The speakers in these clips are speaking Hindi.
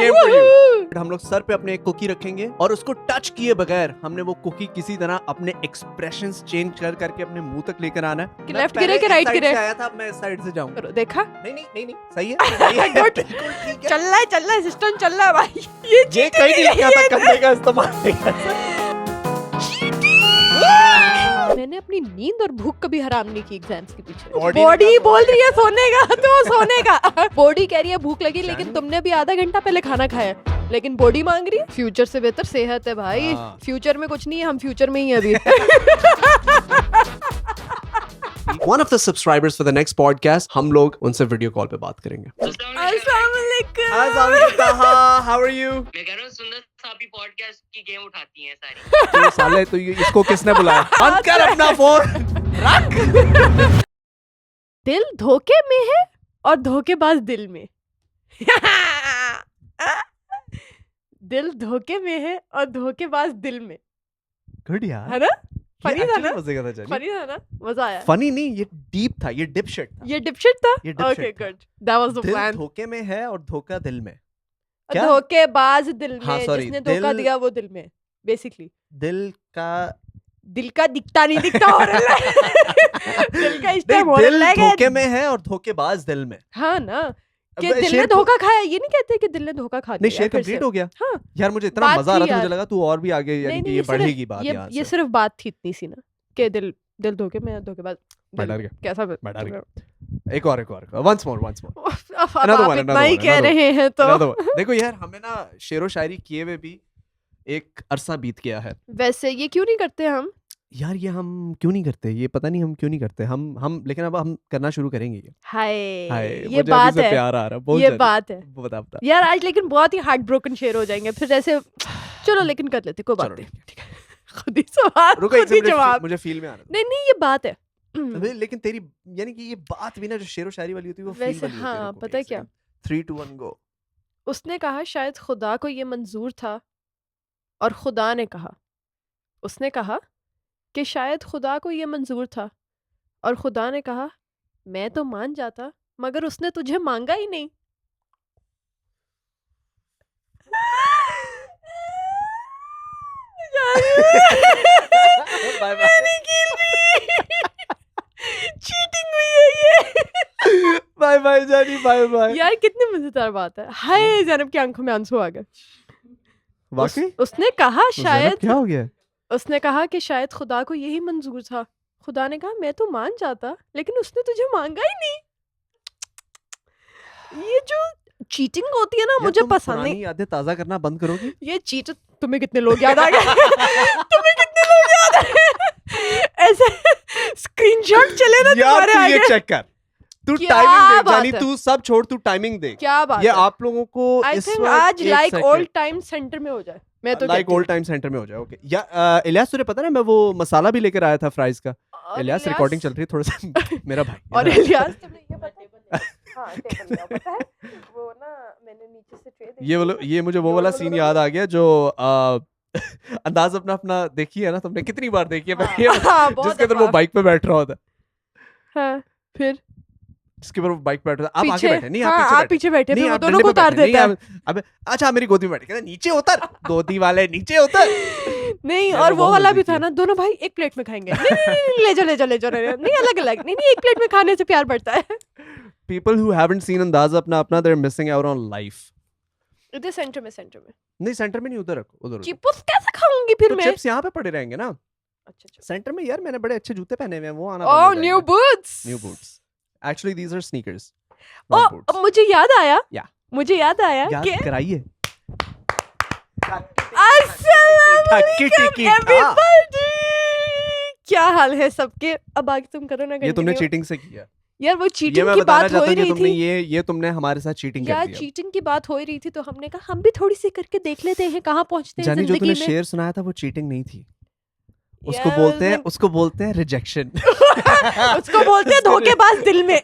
game for you. हम लोग सर पे अपने एक कुकी रखेंगे और उसको टच किए बगैर हमने वो कुकी किसी तरह अपने एक्सप्रेशंस चेंज कर करके अपने मुंह तक लेकर आना है. लेफ्ट गिरे कि राइट गिरे? आया था, मैं इस साइड से जाऊंगा. देखा? नहीं सही है, सही है. बिल्कुल ठीक है. चल रहा है सिस्टम चल रहा है भाई. ये कहीं नहीं लिखा था कंधे का इस्तेमाल नहीं कर. मैंने अपनी नींद और भूख कभी हराम नहीं की एग्जाम्स के पीछे. बॉडी बोल रही है सोने का तो सोने का. बॉडी कह रही है भूख लगी, लेकिन तुमने भी आधा घंटा पहले खाना खाया, लेकिन बॉडी मांग रही है. फ्यूचर से बेहतर सेहत है भाई. फ्यूचर में कुछ नहीं है, हम फ्यूचर में ही है अभी. One of the subscribers for the next podcast, हम लोग उनसे वीडियो कॉल पे बात करेंगे. How are you? मैं कह रहा हूँ सुंदर साहब पॉडकास्ट की गेम उठाती हैं सारी. साले तो इसको किसने बुलाया? बंद कर अपना फोन. रख. दिल धोखे में है और धोखेबाज दिल में. दिल धोखे में है और धोखेबाज दिल में. गुड यार. है ना? फनी था ना? मजे का था जानी. फनी था ना? मजा आया. फनी नहीं, ये डीप था, ये डिपशिट था. ये डिपशिट था? ये डिपशिट ओके था. गुड. दैट वाज द दिल प्लान. धोखे में है और धोखा दिल में. क्या? धोखेबाज दिल में. हाँ, sorry, जिसने धोखा दिल- दिया वो दिल में बेसिकली. दिल का दिखता नहीं दिखता हो रहा है. दिल का इस टाइम हो दिल रहा है. धोखे में है और धोखेबाज दिल में. हाँ ना, कि अब दिल ने शेर धोखा खाया. ये नहीं कहते कि दिल ने धोखा खा नहीं, लिया. शेर फिर कंप्लीट से. हो गया. हाँ. यार मुझे इतना बात मजा आ रहा थी था, मुझे यार. लगा तू और भी आगे, यानी कि ये बढ़ेगी बात. यहाँ ये से सिर्फ बात थी इतनी सी ना कि दिल धोखे में है, धोखेबाज. मैं डर गया. कैसा मैं डर गया. एक और once more. अब Another आप one, इतना ही another कह one. रहे हैं तो. Another one. देखो यार, हमें ना शेर-ओ-शायरी किए हुए भी एक अरसा बीत गया है. वैसे ये क्यों नहीं करते हम? यार ये हम क्यों नहीं करते, ये पता नहीं हम क्यों नहीं करते. हम लेकिन अब हम करना शुरू करेंगे. ये हाय, ये ये बात है. प्यार आ रहा है बहुत. ये बात है बता यार. आज लेकिन बहुत ही हार्ट ब्रोकन शेर हो जाएंगे फिर ऐसे. चलो लेकिन कर लेते, कोई बात चलो, नहीं. खुद ही सवाल, रुको, खुद ही जवाब. मुझे फील में आ रहा नहीं ये बात है. है. लेकिन तेरी यानी कि ये बात भी ना जो शेर-ओ-शायरी वाली होती है वो फील वैसे वाली होती है. हाँ, रुको, पता है एक क्या? second. 3 2 1 गो. उसने कहा शायद खुदा को ये मंजूर था, और खुदा ने कहा. उसने कहा कि शायद खुदा को ये मंजूर था, और खुदा ने कहा मैं तो मान जाता, मगर उसने तुझे मांगा ही नहीं. Bye bye. चीटिंग हुई है ये. बाय बाय जानी, बाय बाय. यार कितनी मजेदार बात है. हाय, ज़ैनब की आंखों में आंसू आ गए. वाकई उसने कहा शायद, क्या हो गया? उसने कहा कि शायद खुदा को यही मंजूर था. खुदा ने कहा मैं तो मान जाता, लेकिन उसने तुझे मांगा ही नहीं. ये जो चीटिंग होती है ना, मुझे पसंद नहीं. यादें ताजा करना बंद करोगी? ये चीट. तुम्हें कितने लोग याद आ गए? तुम्हें कितने लोग याद आ गए? ऐसे स्क्रीनशॉट चले ना यार तुम्हारे तू आगे. ये चेक कर. तू क्या टाइमिंग देख बात जानी, है? तू सब छोड़, तू टाइमिंग देख. क्या बात ये है? आप लोगों को आई इस थिंक वक्त आज एक like second. Old time centre में हो जाए. मैं तो लाइक ओल्ड टाइम सेंटर में हो जाए. ओके. या इलियास, तुझे पता ना मैं वो मसाला भी लेकर आया था फ्राइज का. इलियास रिकॉर्डिंग चल रही है थोड़ा सा. मेरा भाई. और इलियास तुमने ये पता है? हाँ, टेबल में पता है वो ना, मैंने नीचे से ट्रे देखी. ये मुझे वो वाला सीन याद आ गया जो अंदाज अपना देखी है ना तुमने, कितनी बार देखी है जिसके अंदर वो बाइक पे बैठ रहा होता है. हाँ, फिर जिसके ऊपर वो बाइक पे बैठा. आप आगे बैठे नहीं, आप पीछे बैठे. नहीं, फिर वो आप दोनों को उतार देता है. अब अच्छा मेरी गोदी में बैठ के नीचे उतर. गोदी वाले नीचे उतर. नहीं, और वो वाला भी था ना, दोनों भाई एक प्लेट में खाएंगे. नहीं, ले जाओ. नहीं, अलग अलग नहीं, एक प्लेट में खाने से प्यार बढ़ता है. People who haven't seen अंदाज़ अपना they're missing out on life. इधर सेंटर में नहीं, सेंटर में नहीं, उधर रखो, उधर. चिप्स कैसे खाऊंगी फिर तो मैं? चिप्स यहाँ पे पड़े रहेंगे ना. अच्छा. सेंटर में यार मैंने बड़े अच्छे जूते पहने हुए हैं, वो आना. Oh, new boots. New boots. Actually these are sneakers. Oh, मुझे याद आया. Yeah. मुझे याद आया याद कि कराइए. अस्सलाम वालेकुम हाँ. एवरीबॉडी. क्या हाल है सबके? अब आगे तुम करो ना. ये तुमने continue. चीटिंग से किया. यार वो ये चीटिंग मैं की बताना बात हो चाहता ही हूँ कि रही तुमने थी. ये तुमने हमारे साथ चीटिंग कर यार दिया. चीटिंग की बात हो ही रही थी, तो हमने कहा हम भी थोड़ी सी करके देख लेते हैं कहाँ पहुंचते हैं जानी, जो जिंदगी तूने में. शेर सुनाया था वो चीटिंग नहीं थी. यार, उसको बोलते हैं रिजेक्शन. उसको बोलते हैं धोखेबाज दिल में.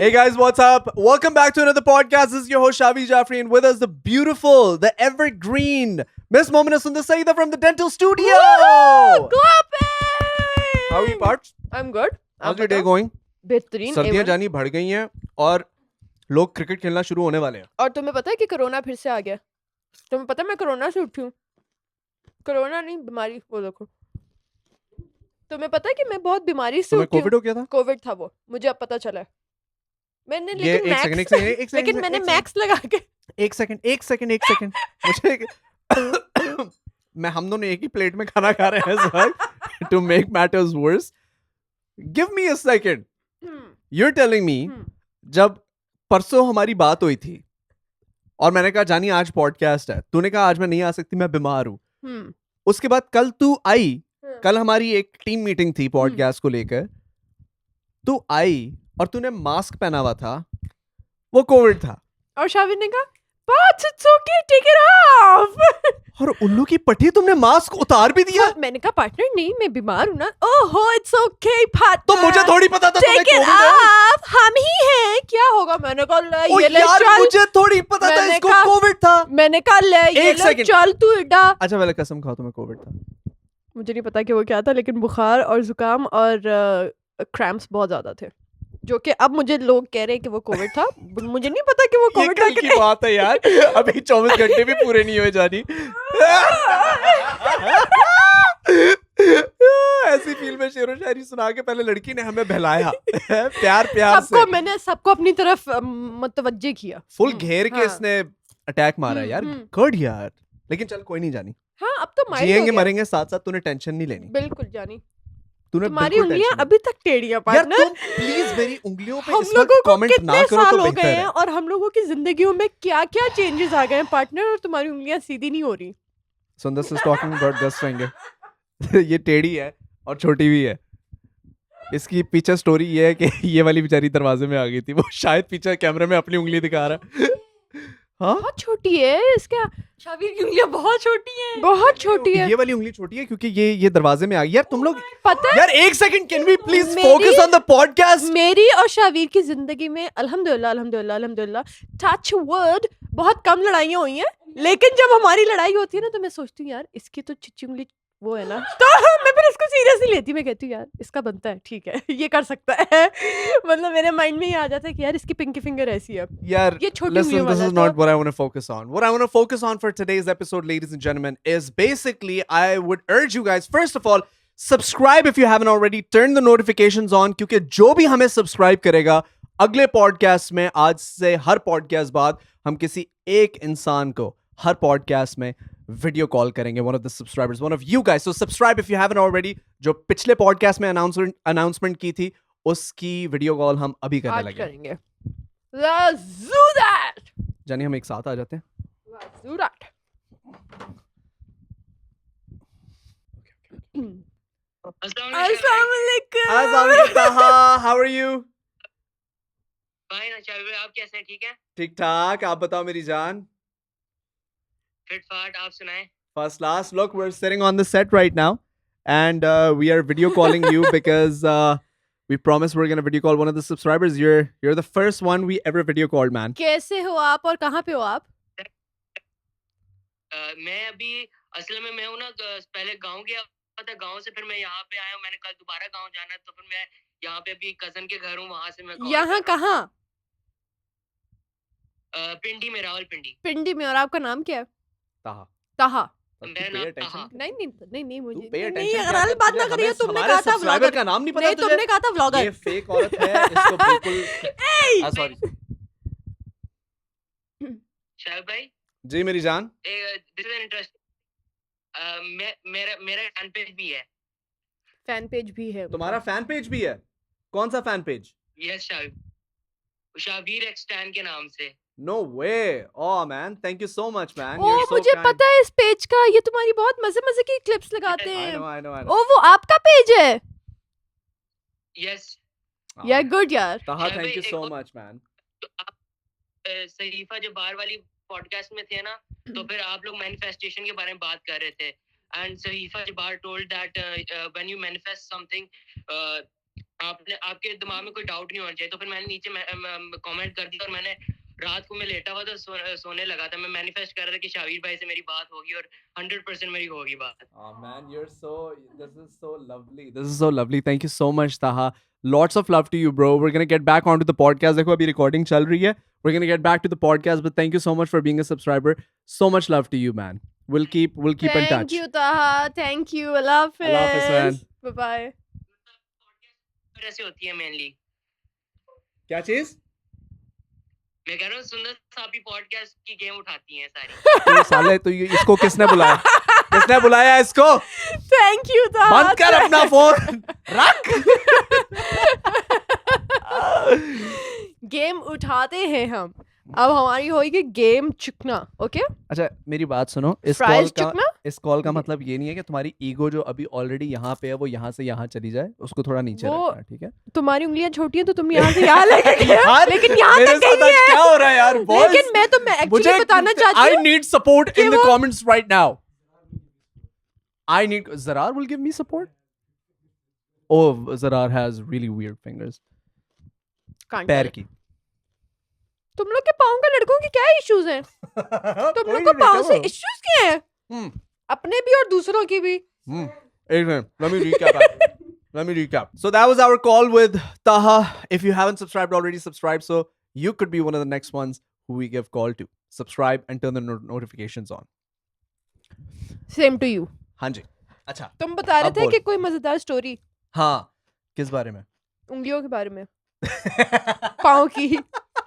Hey guys, what's up? Welcome back to another podcast. This is your host Shahveer Jaffrey, and with us the beautiful, the evergreen Miss Momina Sundas from the dental studio. Clapping! How are you, parts? I'm good. How's your day going? बेहतरीन. सर्दियां जानी बढ़ गई हैं और लोग क्रिकेट खेलना शुरू होने वाले हैं। और तुम्हें पता है कि कोरोना फिर से आ गया? तुम्हें पता है मैं कोरोना से उठी हूँ? कोरोना नहीं, बीमारी, वो देखो। तुम्हें पता है कि मैं बहुत बीमारी से तुम्हें उठी हूँ? कोविड हो गया था? कोविड था वो, मुझे अब पता चला है। मैंने ये लेकिन मैक्स लेकिन मैंने मैक्स लगा के एक सेकंड मुझे मैं हम दोनों एक ही प्लेट में खाना खा रहे हैं to make matters worse. Give me a second. You are telling me जब परसों हमारी बात हुई थी और मैंने कहा जानी आज पॉडकास्ट है, तूने कहा आज मैं नहीं आ सकती, मैं बीमार हूं। उसके बाद कल तू आई, कल हमारी एक टीम मीटिंग थी पॉडकास्ट को लेकर, तू आई और तूने मास्क पहना हुआ था, वो कोविड था। और शाहवीर ने कहा But it's okay, take it off. और उल्लू की पट्टी, तुमने मास्क उतार भी दिया। मैंने कहा पार्टनर नहीं, मैं बीमार हूँ ना। ओहो इट्स ओके पार्टनर, तो मुझे थोड़ी पता था तुम्हें कोविड है। हम ही हैं, क्या होगा? मैंने कहा ये ले यार, चल, मुझे थोड़ी पता था इसको कोविड था। मैंने कहा ले ये ले चल तू इडा। अच्छा वाला कसम खाओ तुम्हें कोविड था? मुझे नहीं पता कि वो क्या था, लेकिन बुखार और जुकाम और क्रैम्प्स बहुत ज्यादा थे, जो कि अब मुझे लोग कह रहे हैं कि वो कोविड था। मुझे नहीं पता कि वो कोविड था की बात है यार, अभी 24 घंटे भी पूरे नहीं हुए जानी। ऐसी फील में शेर-ओ-शायरी सुना के पहले लड़की ने हमें बहलाया प्यार से। मैंने सबको अपनी तरफ मुतवज्जे किया, फुल घेर के इसने अटैक मारा यार। गुड यार, लेकिन चल कोई नहीं जानी। हाँ अब तो जिएंगे मरेंगे साथ साथ, तूने टेंशन नहीं लेनी। बिल्कुल जानी, तुम्हारी उंगलियां अभी तक टेढ़ी हैं पार्टनर। यार तुम प्लीज मेरी उंगलियों पे हम इस वक्त कमेंट ना करो तो बेहतर है। और हम लोगों की जिंदगियों में क्या क्या चेंजेस आ गए हैं पार्टनर, और तुम्हारी उंगलियां सीधी नहीं हो रही। सुंदर is talking about this finger. ये टेढ़ी है और छोटी भी है। इसकी पीछे स्टोरी ये है कि ये वाली बेचारी दरवाजे में आ गई थी, वो शायद पीछे कैमरे में अपनी उंगली दिखा रहा है। हाँ बहुत छोटी है इसका, शाहवीर की उंगलियां बहुत छोटी हैं, बहुत छोटी है। ये वाली उंगली छोटी है क्योंकि ये दरवाजे में आ गई। यार तुम लोग पता है यार, एक second, can we please focus on the podcast? मेरी और शाहवीर की जिंदगी में अल्हम्दुलिल्लाह अल्हम्दुलिल्लाह अल्हम्दुलिल्लाह टच वर्ड बहुत कम लड़ाइयाँ हुई हैं, लेकिन जब हमारी लड़ाई होती है ना तो मैं सोचती हूँ यार इसकी तो चिच्ची उंगली वो है ना, तो मैं फिर इसको सीरियसली लेती, मैं कहती हूँ यार इसका बनता है, ठीक है ये कर सकता है। मतलब मेरे माइंड में ये आ जाता है कि यार इसकी पिंकी फिंगर ऐसी है यार। ये छोटी listen, this is not what I want to focus on. What I want to focus on for today's episode, ladies and gentlemen, is basically I would urge you guys, first of all, subscribe if you haven't already, turn the notifications on, क्योंकि जो भी हमें subscribe करेगा अगले पॉडकास्ट में, आज से हर पॉडकास्ट बाद हम किसी एक इंसान को हर पॉडकास्ट में वीडियो कॉल करेंगे, one of the subscribers, one of you guys. So subscribe if you haven't already. जो पिछले पॉडकास्ट में अनाउंसमेंट की थी उसकी वीडियो कॉल हम अभी करने लगे करेंगे। Let's do that. जानी हम एक साथ आ जाते हैं। Let's do that. अस्सलाम वालेकुम। ताहा, how are you? Fine, अच्छा आप कैसे हैं? ठीक है? ठीक ठाक, आप बताओ मेरी जान। फिट फाट, आप सुनाएं। First class. Look, we're sitting on the set right now, and we are video calling you because we promised we're gonna video call one of the subscribers. You're the first one we ever video called, man. कैसे हो आप और कहाँ पे हो आप? मैं अभी असल में मैं हूँ ना, पहले गांव गया था, गांव से फिर मैं यहाँ पे आया हूँ। मैंने कल दोबारा गांव जाना है, तो फिर मैं यहाँ पे अभी कजन के घर हूँ, वहाँ से मैं यहाँ कहाँ? पिंडी में, रावलपिंडी। पिंडी में। और आपका नाम क्या है? ताहा। ताहा। मेरा नाम ताहा। नहीं मुझे नहीं, अगर गलत बात ना करिए, तुमने कहा था व्लॉगर का नाम नहीं पता नहीं, तुमने कहा था व्लॉगर। ये फेक औरत है, इसको बिल्कुल सॉरी। शाहिद भाई जी मेरी जान। This is interesting. मेरा फैन पेज भी है। फैन पेज भी है? तुम्हारा फैन पेज भी है? कौन सा फैन पेज? यस शाहवीर एक्सटैन के नाम से। No way. Oh man, thank you so much, man. O You're so मुझे kind. पता है इस पेज का, ये तुम्हारी बहुत मजे की क्लिप्स लगाते I हैं। know. ओ वो आपका पेज है? यस यार गुड यार। ताहा, thank you so much, man. सहीफा जब बाहर वाली पॉडकास्ट में थे ना, तो फिर आप लोग मैनिफेस्टेशन के बारे में बात कर रहे थे, एंड सहीफा जबार told that when you manifest something, आपके दिमाग में कोई डाउट नहीं होना चाहिए। तो फिर मैंने नीचे कमेंट कर दिया, और मैंने रात को मैं लेटा हुआ था, सोने लगा था, मैं मैनिफेस्ट कर रहा था कि शाहवीर भाई से मेरी बात होगी और 100% मेरी होगी बात। Oh man, this is so lovely. Thank you so much, Taha. Lots of love to you, bro. We're going to get back onto the podcast. देखो अभी recording चल रही है. We're going to get back to the podcast, but thank you so much for being a subscriber. So much love to you, man. We'll keep in touch. Thank you, Taha. Thank you. Allah Hafiz. Allah Hafiz, man. Bye-bye. ऐसे होती है mainly. क्या चीज? मैं कह रहा हूँ सुंदर साहब भी पॉडकास्ट की गेम उठाती हैं सारी. तो साले तो इसको किसने बुलाया? किसने बुलाया इसको? Thank you, Taha. बंद कर अपना फोन. रख. गेम उठाते हैं हम. अब हमारी होगी गेम चुकना. ओके? अच्छा मेरी बात सुनो. इस कॉल का मतलब ये नहीं है कि तुम्हारी ईगो जो अभी ऑलरेडी यहाँ पे है वो यहाँ से यहाँ चली जाए. उसको थोड़ा नीचे रखना, ठीक है? तुम्हारी उंगलियां छोटी हैं तो तुम यहाँ से यहाँ लेके गए, लेकिन यहाँ तक गई है. क्या हो रहा है यार? लेकिन मैं एक्चुअली बताना चाहती हूँ. I need support in the comments right now. I need Zarrar will give me support. Oh, Zarrar has really weird fingers. पैर की. तुम लोग के पाँव का लड़कों की क्या इश्यूज हैं? तुम लोग को पाँव से इश्यूज क्या हैं? अपने भी और दूसरों की भी. एक minute. Let me recap. So that was our call with Taha. If you haven't subscribed already, subscribe so you could be one of the next ones who we give call to. Subscribe and turn the notifications on. Same to you. हाँ जी. अच्छा. तुम बता रहे थे कि कोई मजेदार स्टोरी. हाँ. किस बारे में? उंगलियों के बारे में. पाँव की.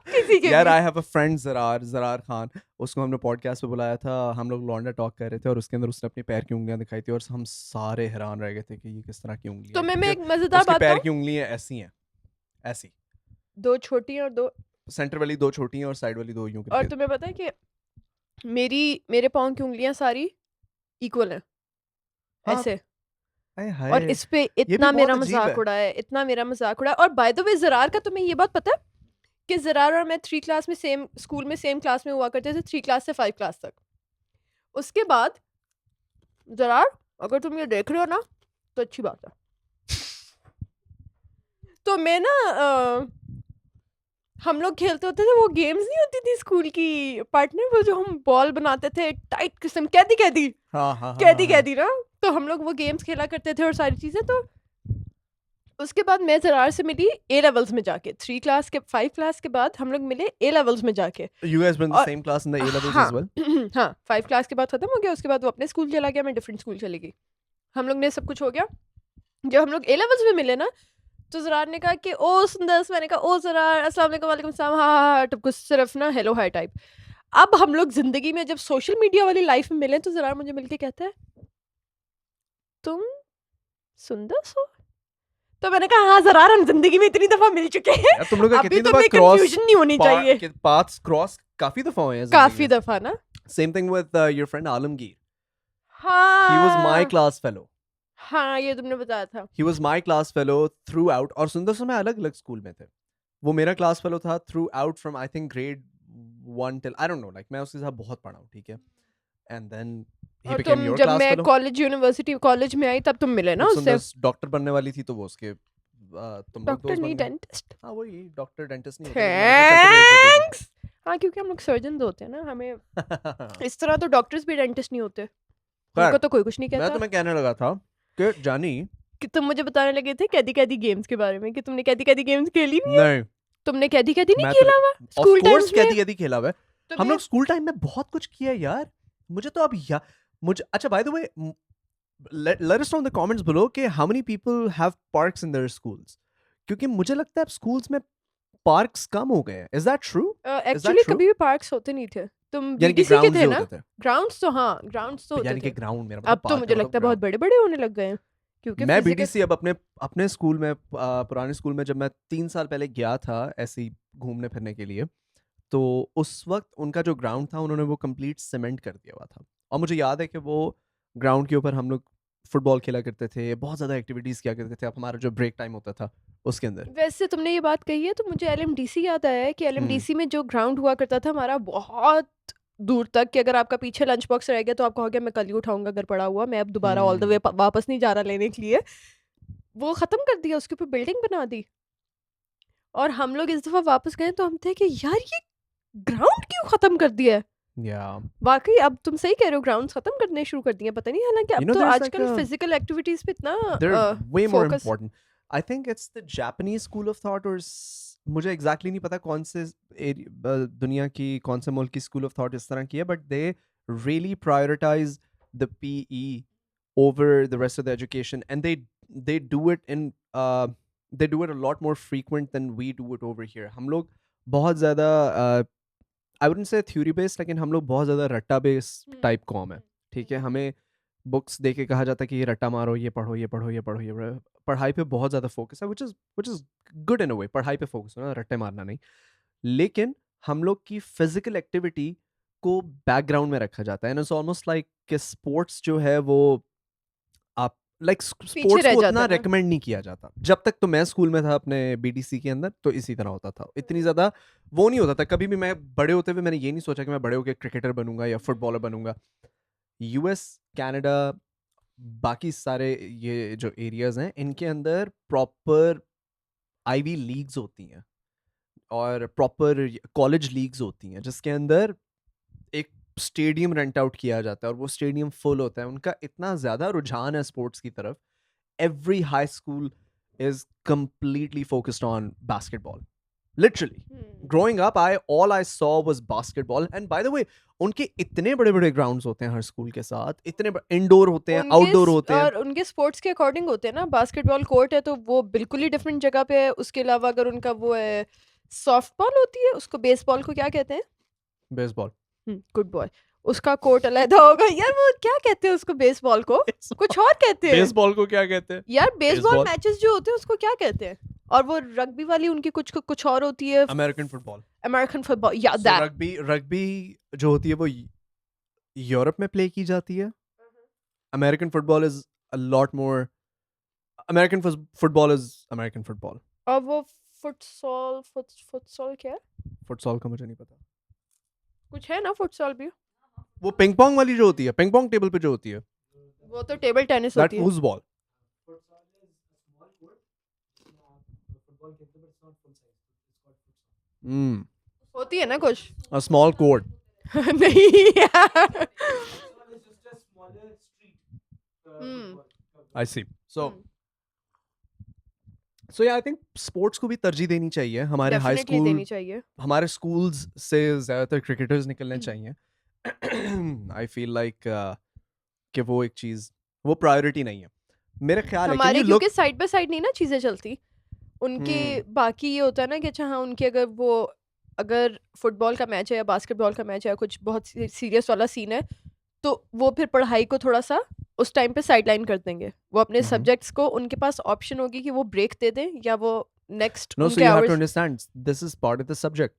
किसी के यार I have a friend Zarrar Khan. उसको हमने पॉडकास्ट पे बुलाया था. हम लोग लॉन्डा टॉक कर रहे थे और उसके अंदर उसने अपने पैर की उंगलियां दिखाई थी और हम सारे हैरान रह गए थे कि ये किस तरह की उंगलियां. तो मैं एक मजेदार बात पैर की उंगलियां ऐसी हैं. ऐसी. 2 छोटी और 2 सेंटर वाली 2 छोटी हैं और साइड वाली 2 यूं करके. और तुम्हें पता है कि मेरे पाँव की उंगलियां सारी इक्वल हैं. ऐसे. और इस पे इतना मेरा मजाक उड़ा है, इतना मेरा मजाक उड़ा है. और बाय द वे ज़रार का तुम्हें ये बात पता है कि ज़रार और मैं 3 क्लास में सेम स्कूल में सेम क्लास में हुआ करते थे, 3 क्लास से 5 क्लास तक. उसके बाद ज़रार अगर तुम ये देख रहे हो ना तो अच्छी बात है. तो मैं ना हम लोग खेलते होते थे वो गेम्स नहीं होती थी स्कूल की पार्टनर, वो जो हम बॉल बनाते थे टाइट किस्म कैदी कैदी ना. तो हम लोग वो गेम्स खेला करते थे और सारी चीजें. तो उसके बाद मैं ज़रार से मिली A levels में जाके. 3 क्लास के 5 क्लास के बाद हम लोग मिले A levels में जाके. You guys been in the same class in the A levels as well? हाँ 5 क्लास के बाद खत्म हो गया. उसके बाद वो अपने स्कूल चला गया, मैं डिफरेंट स्कूल चली गई. हम लोग ने सब कुछ हो गया. जब हम लोग A levels में मिले ना तो ज़रार ने कहा कि ओ सुंदस. मैंने कहा ओ ज़रार अस्सलाम वालेकुम. वालेकुम सलाम. हाँ टप कुछ सिर्फ ना हेलो हाय टाइप. अब हम लोग जिंदगी में जब सोशल मीडिया वाली लाइफ में मिले तो ज़रार मुझे मिलके कहता है तुम सुंदस हो. तो मैंने कहा हाँ ज़रार हम जिंदगी में इतनी दफा मिल चुके हैं. तुम लोग का अभी कितनी तो दफा कंफ्यूजन नहीं होनी चाहिए. पाथ्स क्रॉस काफी दफा हुए हैं. काफी दफा ना. Same thing with your friend Alamgir. हाँ. He was my class fellow. हाँ ये तुमने बताया था. He was my class fellow throughout. और सुंदर से मैं अलग अलग स्कूल में थे. वो मेरा क्लास फेलो था throughout from I think grade 1 till I don't know, like मैं उसके साथ बहुत पढ़ा हूँ, ठीक है. And then he became your जब class मैं fellow. कॉलेज में आई तब तुम मिले ना उससे. डॉक्टर बनने वाली थी तो वो उसके तुम लोग डॉक्टर नहीं डेंटिस्ट. हाँ वही डॉक्टर डेंटिस्ट नहीं. थैंक्स. हाँ क्योंकि हम लोग सर्जन होते हैं ना, हमें इस तरह तो डॉक्टर्स भी डेंटिस्ट नहीं होते. उनको तो कोई कुछ नहीं कहता. मैं तुम्हें कहने लगा था कि जानी कि तुम मुझे बताने लगे थे कैदी गेम्स के बारे में कि तुमने कैदी गेम्स खेली नहीं. तुमने कैदी नहीं खेला हुआ स्कूल टाइम में. कैदी खेला हुआ है हम लोग स्कूल टाइम में. बहुत कुछ किया यार. मुझे तो अब मुझे अच्छा by the way let us know in the comments below कि how many people have parks in their schools, क्योंकि मुझे लगता है अब schools में parks कम हो गए हैं. Is that true? Actually कभी भी parks होते नहीं थे. तुम BDC के थे ना. Grounds तो हाँ grounds तो होते थे. यानी कि ground मेरा अब तो मुझे लगता है बहुत बड़े होने लग गए हैं. क्योंकि मैं BDC अब अपने स्कूल में पुराने स्कूल में जब मैं 3 साल पहले गया था ऐसे ही घूमने फिरने के लिए, तो उस वक्त उनका जो ग्राउंड था उन्होंने वो कंप्लीट सीमेंट कर दिया हुआ था. और मुझे याद है कि वो ग्राउंड के ऊपर हम लोग फुटबॉल खेला करते थे, बहुत ज़्यादा एक्टिविटीज़ किया करते थे. अब हमारा जो ब्रेक टाइम होता था उसके अंदर. वैसे तुमने ये बात कही है तो मुझे LMDC याद आया है कि LMDC में जो ग्राउंड हुआ करता था हमारा बहुत दूर तक, कि अगर आपका पीछे लंच बॉक्स रह गया तो आप कहोगे मैं कल ही उठाऊंगा अगर पड़ा हुआ, मैं अब दोबारा ऑल द वे वापस नहीं जा रहा लेने के लिए. वो ख़त्म कर दिया, उसके ऊपर बिल्डिंग बना दी. और हम लोग इस दफ़ा वापस गए तो हम थे कि यार ये ग्राउंड क्यों ख़त्म कर दिया है. वाकई अब तुम सही कह रहे हो, ग्राउंड्स खत्म करने शुरू कर दिए. पता नहीं हालांकि अब तो आजकल फिजिकल एक्टिविटीज पे इतना way more important. I think it's the Japanese school of thought or मुझे exactly नहीं पता कौन से दुनिया की कौन से मुल्क की school of thought इस तरह की है, but they really prioritize the PE over the rest of the education, and they do it in they do it a lot more frequent than we do it over here. हम लोग बहुत ज़्यादा I wouldn't say theory based, लेकिन हम लोग बहुत ज़्यादा रट्टा based type कॉम है, ठीक है. हमें बुक्स दे के कहा जाता है कि ये रट्टा मारो, ये पढ़ो, ये पढ़ो, ये पढ़ो, ये पढ़ो. पढ़ाई पे बहुत ज़्यादा फोकस है, which is good in a way. पढ़ाई पे फोकस होना, रट्टे मारना नहीं. लेकिन हम लोग की फिजिकल एक्टिविटी को बैकग्राउंड में रखा जाता है, एंड इट्स ऑलमोस्ट लाइक कि स्पोर्ट्स जो है वो आप लाइक स्पोर्ट्स रह को जाता उतना है ना। रेकमेंड नहीं किया जाता. जब तक तो मैं स्कूल में था अपने बीडीसी के अंदर, तो इसी तरह होता था. इतनी ज़्यादा वो नहीं होता था. कभी भी मैं बड़े होते हुए मैंने ये नहीं सोचा कि मैं बड़े होकर क्रिकेटर बनूंगा या फुटबॉलर बनूंगा. यूएस, कनाडा, बाकी सारे ये जो एरियाज हैं, इनके अंदर प्रॉपर आईवी लीग्स होती हैं और प्रॉपर कॉलेज लीग्स होती हैं, जिसके अंदर एक स्टेडियम रेंट आउट किया जाता है और वो स्टेडियम फुल होता है. उनका इतना ज़्यादा रुझान है स्पोर्ट्स की तरफ. Every high school is completely focused on basketball. Literally. Growing up, all I saw was basketball. And by the way, उनके इतने बड़े बड़े ग्राउंड्स होते हैं हर स्कूल के साथ. इतने इंडोर होते हैं, आउटडोर होते हैं. और उनके स्पोर्ट्स के अकॉर्डिंग होते हैं ना. बास्केटबॉल कोर्ट है तो वो बिल्कुल ही डिफरेंट जगह पे है. उसके अलावा अगर उनका वो है सॉफ्ट बॉल होती है, उसको बेसबॉल को क्या कहते हैं? बेसबॉल. Good boy. उसका कोर्ट अलग होगा यार. वो क्या कहते हैं उसको? बेसबॉल को कुछ और कहते हैं. बेसबॉल को क्या कहते हैं यार? Baseball baseball. मैचेस जो होते हैं उसको क्या कहते हैं? और वो रग्बी वाली उनकी कुछ और होती है. American football. American football. या दैट रग्बी जो होती है वो यूरोप में प्ले की जाती है. American football is a lot more. American football is American football. और वो फुटसॉल क्या है? फुटसॉल का मुझे नहीं पता. कुछ है ना फुटसॉल भी. वो पिंग पोंग वाली जो होती है, पिंग पोंग टेबल पे जो होती है, वो तो टेबल टेनिस दैट होती है. फुटबॉल. होती है ना कुछ. A small court. नहीं यार. I see. So yeah, I think sports को भी तरजीह देनी चाहिए. हमारे हाई डेफिनेटली स्कूल, देनी चाहिए. हमारे स्कूल्स से ज़्यादातर क्रिकेटर्स निकलने चाहिए. I feel like कि वो एक चीज़, वो प्रायोरिटी नहीं है मेरा ख्याल है. हमारे Can you look? क्योंकि साइड बाय साइड नहीं ना चीजें चलती. उनके बाकी ये होता है ना कि अच्छा हाँ उनके अगर फुटबॉल का मैच है या बास्केटबॉल का मैच है या कुछ बहुत सीरियस वाला सीन है तो वो फिर पढ़ाई को थोड़ा सा उस टाइम पे साइडलाइन कर देंगे. वो अपने सब्जेक्ट्स को, उनके पास ऑप्शन होगी कि वो ब्रेक दे दें या वो नेक्स्ट No, so उनके you have to hours. understand, this is part of the subject.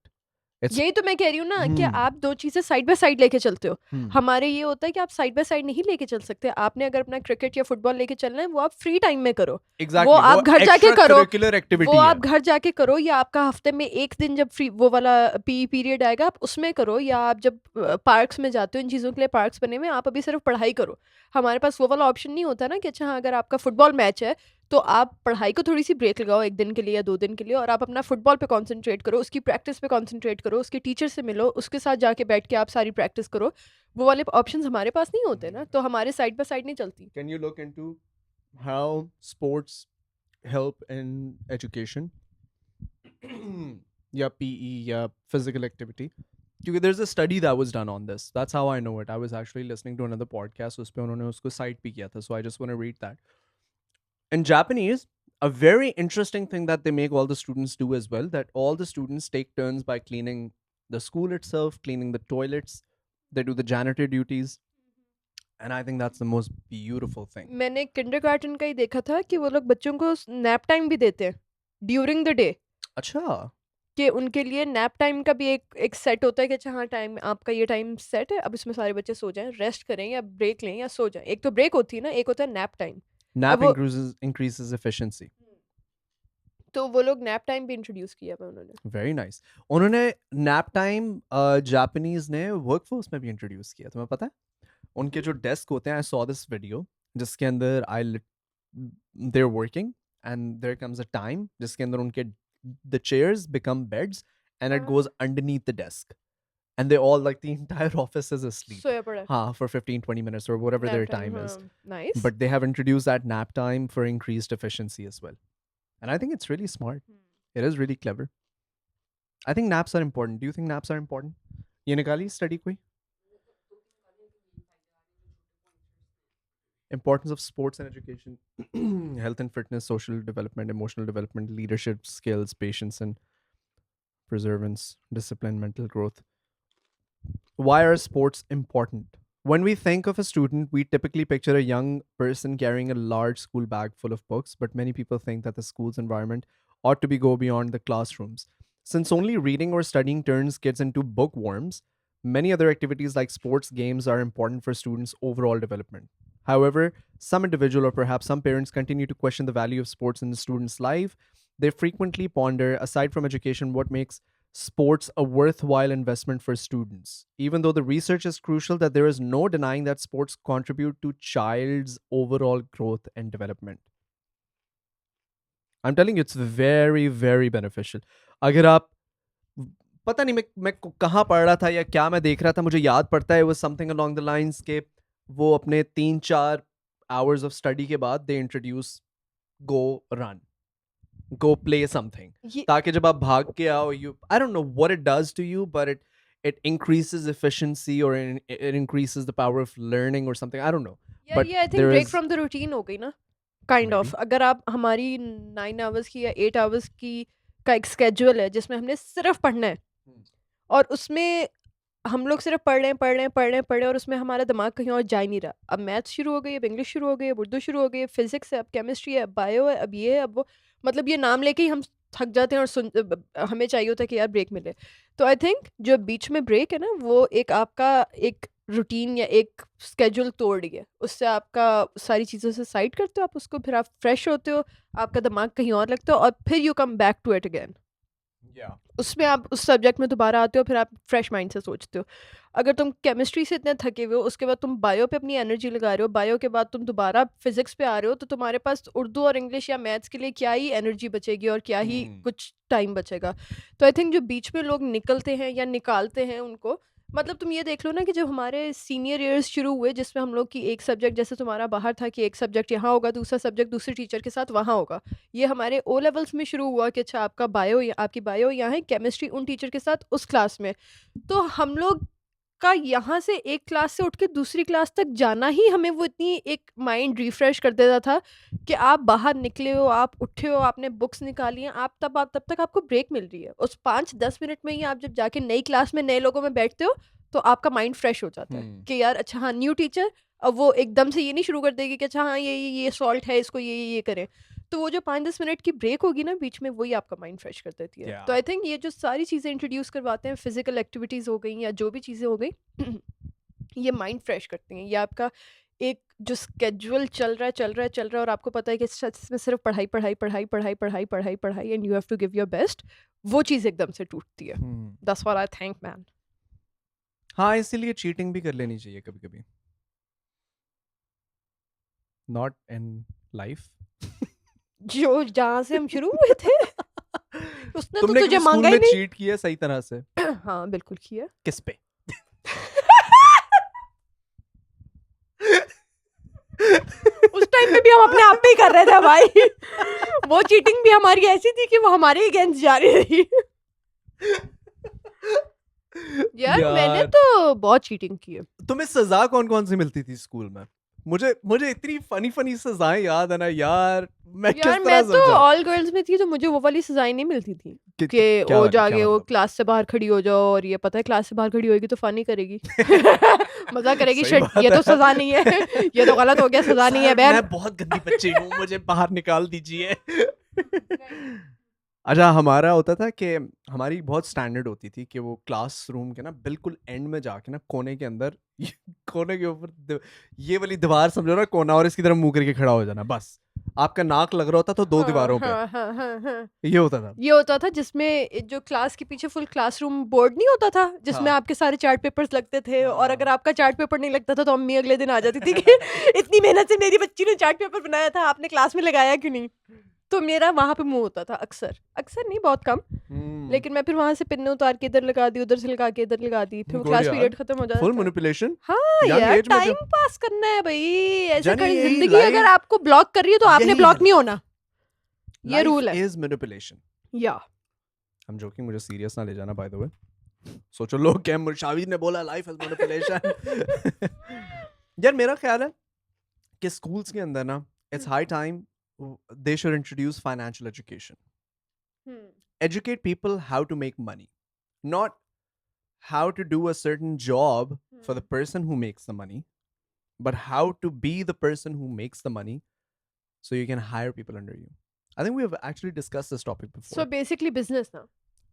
It's यही तो मैं कह रही हूँ ना कि आप दो चीजें साइड बाय साइड लेके चलते हो. हमारे ये होता है कि आप साइड बाय साइड नहीं लेके चल सकते. आपने अगर अपना क्रिकेट या फुटबॉल लेके चलना है वो आप फ्री टाइम में करो. exactली, वो आप घर जाके करो. extracurricular activity वो है. आप घर जाके करो या आपका हफ्ते में एक दिन जब फ्री वो वाला पीई पीरियड आएगा आप उसमें करो. या आप जब पार्क्स में जाते हो, इन चीज़ों के लिए पार्क्स बने हुए, आप अभी सिर्फ पढ़ाई करो. हमारे पास वो वाला ऑप्शन नहीं होता ना कि अच्छा हाँ अगर आपका फुटबॉल मैच है तो आप पढ़ाई को थोड़ी सी ब्रेक लगाओ एक दिन के लिए या 2 दिन के लिए और आप अपना फुटबॉल पे कंसंट्रेट करो, उसकी प्रैक्टिस पे कंसंट्रेट करो, उसके टीचर से मिलो, उसके साथ जाके बैठ के आप सारी प्रैक्टिस करो. वो वाले ऑप्शंस हमारे पास नहीं होते ना, तो हमारे साइड बाय साइड नहीं चलती. Can you look into how sports help in education? या PE या physical activity? क्योंकि there's a study that was done on this. That's how I know it. I was actually listening to another podcast. उस पे उन्होंने उसको cite भी किया था. So I just want to read that. In Japanese, a very interesting thing that they make all the students do as well, that all the students take turns by cleaning the school itself, cleaning the toilets. They do the janitor duties. And I think that's the most beautiful thing. मैंने किंडरगार्टन का ही देखा था कि वो लोग बच्चों को नैप टाइम भी देते हैं ड्यूरिंग द डे. अच्छा. कि उनके लिए नैप टाइम का भी एक सेट होता है कि अच्छा हाँ टाइम आपका ये टाइम सेट है, अब इसमें सारे बच्चे सो जाएं, रेस्ट करें या ब्रेक लें या सो जाएं. एक तो ब्रेक होती है ना, एक होता है नैप टाइम. Nap वो- increases efficiency. तो वो लोग नैप टाइम भी इंट्रोड्यूस किया है उन्होंने. Very nice. उन्होंने nap time जापानीज ने वर्कफोर्स में भी इंट्रोड्यूस किया. तुम्हें पता है? उनके जो डेस्क होते हैं, I saw this video जिसके अंदर they're working and there comes a time जिसके अंदर उनके the chairs become beds and it goes underneath the desk and they all like the entire office is asleep. सोया पड़ा है. हाँ, for 15-20 minutes or whatever their Nap time is. हाँ, nice. But they have introduced that nap time for increased efficiency as well. And I think it's really smart. It is really clever. I think naps are important. Do you think naps are important? ये निकाली study कोई? Importance of sports and education, health and fitness, social development, emotional development, leadership skills, patience and perseverance, discipline, mental growth. Why are sports important? When we think of a student, we typically picture a young person carrying a large school bag full of books, but many people think that the school's environment ought to be go beyond the classrooms. Since only reading or studying turns kids into bookworms, many other activities like sports games are important for students' overall development. However, some individual or perhaps some parents continue to question the value of sports in the student's life. They frequently ponder, aside from education, what makes sports a worthwhile investment for students. Even though the research is crucial, that there is no denying that sports contribute to child's overall growth and development. I'm telling you, it's very, very beneficial. अगर आप पता नहीं मैं कहाँ पढ़ रहा था या क्या मैं देख रहा था, मुझे याद पड़ता है, it was something along the lines के वो अपने 3-4 hours of study के बाद they introduce go run, go play something, ताकि जब आप भाग के आओ, you, I don't know what it does to you, but it increases efficiency or it increases the power of learning or something. I don't know. Yeah, but yeah, I think break from the routine हो गई ना, kind of. अगर आप हमारी 9 hours की या 8 hours की का एक schedule है जिसमें हमने सिर्फ पढ़ना है और उसमें हम लोग सिर्फ पढ़ रहे हैं और उसमें हमारा दिमाग कहीं और जा ही नहीं रहा. अब मैथ्स शुरू हो गई, अब इंग्लिश शुरू हो गई, अब उर्दू शुरू हो गई, अब फिजिक्स है, अब केमिस्ट्री है, अब बायो है, अब ये है, अब वो, मतलब ये नाम लेके ही हम थक जाते हैं और हमें चाहिए होता है कि यार ब्रेक मिले. तो आई थिंक जो बीच में ब्रेक है ना, वो एक आपका एक रूटीन या एक स्केड्यूल तोड़ रही है. उससे आपका सारी चीज़ों से साइड करते हो आप उसको, फिर आप फ्रेश होते हो, आपका दिमाग कहीं और लगता है और फिर you come back to it again. उसमें आप उस सब्जेक्ट में दोबारा आते हो, फिर आप फ्रेश माइंड से सोचते हो. अगर तुम केमिस्ट्री से इतने थके हुए हो, उसके बाद तुम बायो पे अपनी एनर्जी लगा रहे हो, बायो के बाद तुम दोबारा फिजिक्स पे आ रहे हो, तो तुम्हारे पास उर्दू और इंग्लिश या मैथ्स के लिए क्या ही एनर्जी बचेगी और क्या ही कुछ टाइम बचेगा. तो आई थिंक जो बीच में लोग निकलते हैं या निकालते हैं उनको, मतलब तुम ये देख लो ना कि जब हमारे सीनियर ईयर्स शुरू हुए जिसमें हम लोग की एक सब्जेक्ट, जैसे तुम्हारा बाहर था कि एक सब्जेक्ट यहाँ होगा, दूसरा सब्जेक्ट दूसरे टीचर के साथ वहाँ होगा, ये हमारे ओ लेवल्स में शुरू हुआ कि अच्छा आपका बायो, आपकी बायो यहाँ है, केमिस्ट्री उन टीचर के साथ उस क्लास में. तो हम लोग का यहाँ से एक क्लास से उठ के दूसरी क्लास तक जाना ही हमें वो इतनी एक माइंड रिफ्रेश कर देता था कि आप बाहर निकले हो, आप उठे हो, आपने बुक्स निकाली हैं, आप तब तक आपको ब्रेक मिल रही है. उस 5-10 मिनट में ही आप जब जाके नई क्लास में नए लोगों में बैठते हो तो आपका माइंड फ्रेश हो जाता है कि यार अच्छा हाँ न्यू टीचर. अब वो एकदम से ये नहीं शुरू कर देगी कि अच्छा हाँ ये सॉल्ट है, इसको ये करें. तो वो जो 5-10 मिनट की ब्रेक होगी ना बीच में, वही आपका माइंड फ्रेश कर देती है. तो आई थिंक ये जो सारी चीज़ें इंट्रोड्यूस करवाते हैं, फिजिकल एक्टिविटीज़ हो गई या जो भी चीज़ें हो गई, ये माइंड फ्रेश करती हैं. ये आपका एक जो स्केड्यूल चल रहा है और आपको पता है कि इसमें सिर्फ पढ़ाई and you have to give your best, वो चीज़ एकदम से टूटती है. That's what I think man. हाँ, इसीलिए चीटिंग भी कर लेनी चाहिए कभी कभी. Not in life. जो जहाँ से हम शुरू हुए थे उसने तो तुमने तुझे मांगा ही नहीं. चीट किया सही तरह से? हाँ बिल्कुल किया. किस पे? उस टाइम पे भी हम अपने आप पे ही कर रहे थे भाई. वो चीटिंग भी हमारी ऐसी थी कि वो हमारे अगेंस्ट जा रही थी. यार मैंने तो बहुत चीटिंग की है. तुम्हें सजा कौन कौन सी मिलती थी स्कूल में? मुझे इतनी फनी सजाएं याद है ना यार. मैं तो ऑल गर्ल्स में थी तो मुझे वो वाली सजाएं नहीं मिलती थी कि वो जाके वो क्लास से बाहर खड़ी हो जाओ और ये पता है क्लास से बाहर खड़ी होगी तो फनी करेगी. मजा करेगी. शिट ये तो सजा नहीं है, ये तो गलत हो गया, सजा नहीं है बहन. मैं बहुत गंदी बच्ची हूँ, मुझे बाहर निकाल दीजिए. अच्छा, हमारा होता था कि हमारी बहुत स्टैंडर्ड होती थी कि वो क्लासरूम के ना बिल्कुल एंड में जाके ना कोने के अंदर, कोने के ऊपर ये वाली दीवार समझो ना कोना, और इसकी तरफ मुंह करके खड़ा हो जाना. बस आपका नाक लग रहा होता तो 2 दीवारों पे. ये होता था जिसमें जो क्लास के पीछे फुल क्लासरूम बोर्ड नहीं होता था जिसमें आपके सारे चार्ट पेपर्स लगते थे. और अगर आपका चार्ट पेपर नहीं लगता था तो अम्मी अगले दिन आ जाती थी कि इतनी मेहनत से मेरी बच्ची ने चार्ट पेपर बनाया था, आपने क्लास में लगाया क्यों नहीं. तो मेरा वहां पे मुंह होता था अक्सर नहीं, बहुत कम. लेकिन मैं फिर वहां से पिन्ने उतार के इधर लगा दी, उधर से लगा के इधर लगा दी, फिर क्लास पीरियड खत्म हो जाता. Full manipulation. हाँ यार, टाइम पास करना है भाई. ऐसे कड़ी जिंदगी अगर आपको ब्लॉक कर रही है तो आपने ब्लॉक नहीं होना. ये रूल है. Life is manipulation. Yeah. I'm joking, मुझे सीरियस ना ले जाना by the way. सोचो लोग क्या शावीर ने बोला life is manipulation. यार मेरा ख्याल है कि schools के अंदर ना it's high time they should introduce financial education. Educate people how to make money, not how to do a certain job for the person who makes the money, but how to be the person who makes the money so you can hire people under you. I think we have actually discussed this topic before. So basically business now.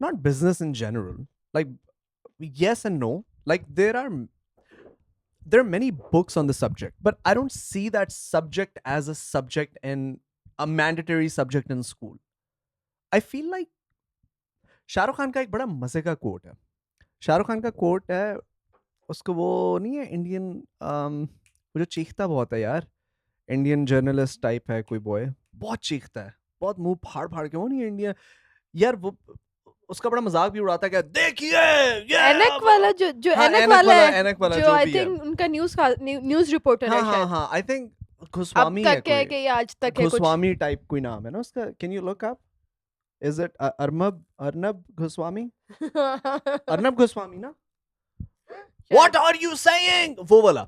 Not business in general. Like, yes and no. Like, there are many books on the subject, but I don't see that subject as a subject in a mandatory subject in school. I feel like Shahrukh Khan का एक बड़ा मजे का कोट है. शाहरुख खान का कोट है, उसको वो नहीं है इंडियन वो जो चीखता बहुत है यार, इंडियन जर्नलिस्ट टाइप है कोई बॉय, बहुत चीखता है, बहुत मुंह फाड़ फाड़ के, वो नहीं है इंडिया यार, वो उसका बड़ा मजाक भी उड़ाता है, देखिए एनक वाला जो एनक वाला जो आई थिंक उनका न्यूज़ रिपोर्टर है शायद. हाँ आई थिंक गोस्वामी है कोई, कि आज तक है कुछ गोस्वामी टाइप कोई नाम है ना उसका. Can you look up, is it Arnab Goswami? Arnab Goswami ना? What are you saying? वो वाला,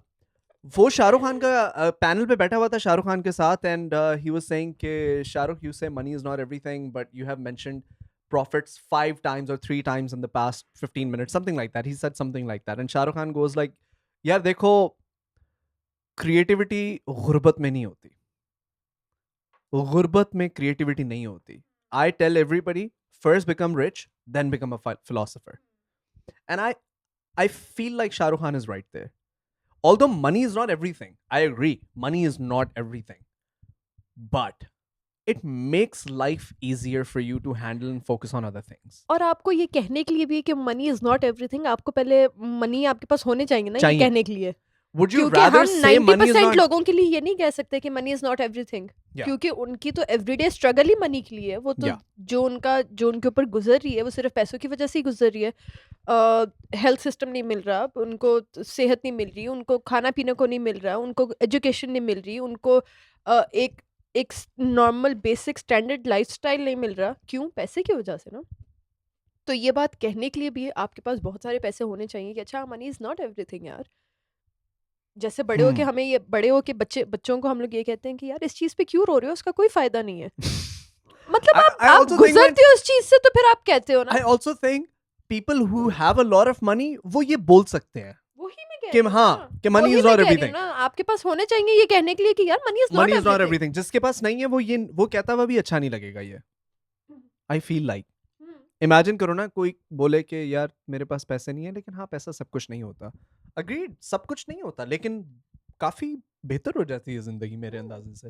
वो शाहरुख खान का पैनल पे बैठा हुआ था शाहरुख खान के साथ, एंड ही वाज सेइंग कि Shahrukh, you say money is not everything, but you have mentioned profits 5 times or 3 times in the past 15 minutes, something like that. He said something like that, and Shahrukh Khan goes like, यार देखो, creativity गुर्बत में नहीं होती, गुर्बत में creativity नहीं होती. I tell everybody, first become rich, then become a philosopher. And I feel like Shahrukh Khan is right there. Although money is not everything, I agree, money is not everything, but it makes life easier for you to handle and focus on other things. और आपको ये कहने के लिए भी कि money is not everything, आपको पहले money आपके पास होने चाहिए ना, ये कहने के लिए. Would you क्योंकि rather हम say money is 90% not... लोगों के लिए ये नहीं कह सकते कि money is not everything. क्योंकि उनकी तो everyday struggle ही money के लिए है. वो तो जो उनके ऊपर गुजर रही है, वो सिर्फ पैसों की वजह से ही गुजर रही है. हेल्थ सिस्टम नहीं मिल रहा, उनको सेहत नहीं मिल रही, उनको खाना पीने को नहीं मिल रहा, उनको एजुकेशन नहीं मिल रही, उनको एक नॉर्मल बेसिक स्टैंडर्ड लाइफस्टाइल नहीं मिल रहा. क्यों? पैसे की वजह से ना. तो ये बात कहने के लिए भी आपके पास बहुत सारे पैसे होने चाहिए कि अच्छा, मनी इज नॉट एवरीथिंग यार. जैसे बड़े हो के हमें ये बड़े हो के बच्चों को हम लोग ये कहते हैं कि यार इस चीज पे क्यों रो रहे हो, उसका कोई फायदा नहीं है. मतलब आप गुजरते हो उस चीज से, तो फिर आप कहते हो ना. I also think people who have a lot of money वो ये बोल सकते हैं कि हाँ, कि money is not everything. आपके पास होने चाहिए ये कहने के लिए कि यार money is not everything. जिसके पास नहीं है वो कहता हुआ भी अच्छा नहीं लगेगा ये. I feel like, imagine करो ना, कोई बोले कि यार मेरे पास पैसे नहीं है, लेकिन हाँ पैसा सब कुछ नहीं होता. Agreed, सब कुछ नहीं होता, लेकिन काफी बेहतर हो जाती है जिंदगी मेरे अंदाजे से.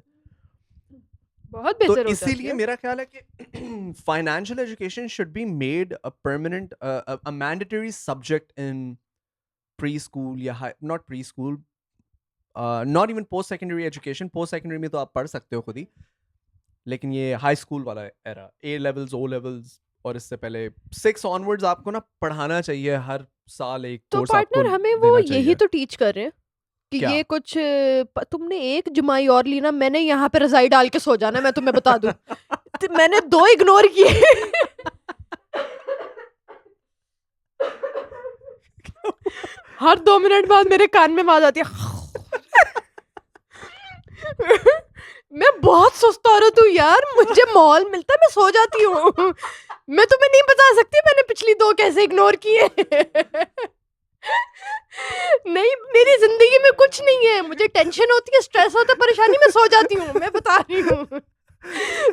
बहुत बेहतर तो इसीलिए मेरा ख्याल है कि financial education should be made a permanent a mandatory subject in preschool या not preschool, not even post secondary education. Post secondary में तो आप पढ़ सकते हो खुद ही, लेकिन ये हाई स्कूल वाला era, A levels, O levels, और इससे पहले 6 ऑनवर्ड्स आपको ना पढ़ाना चाहिए हर साल एक कोर्स. तो पार्टनर हमें वो यही तो टीच कर रहे हैं कि ये कुछ तुमने एक जुमाई और ली ना, मैंने यहाँ पे रजाई डाल के सो जाना, मैं तुम्हें बता दूं. मैंने 2 इग्नोर किए. हर 2 मिनट बाद मेरे कान में आवाज आती है. मैं बहुत सुस्त औरत हूँ यार, मुझे माहौल मिलता है मैं सो जाती हूँ. मैं तुम्हें नहीं बता सकती मैंने पिछली 2 कैसे इग्नोर किए. नहीं, मेरी जिंदगी में कुछ नहीं है. मुझे टेंशन होती है, स्ट्रेस होता है, परेशानी, में सो जाती हूँ, मैं बता रही हूँ.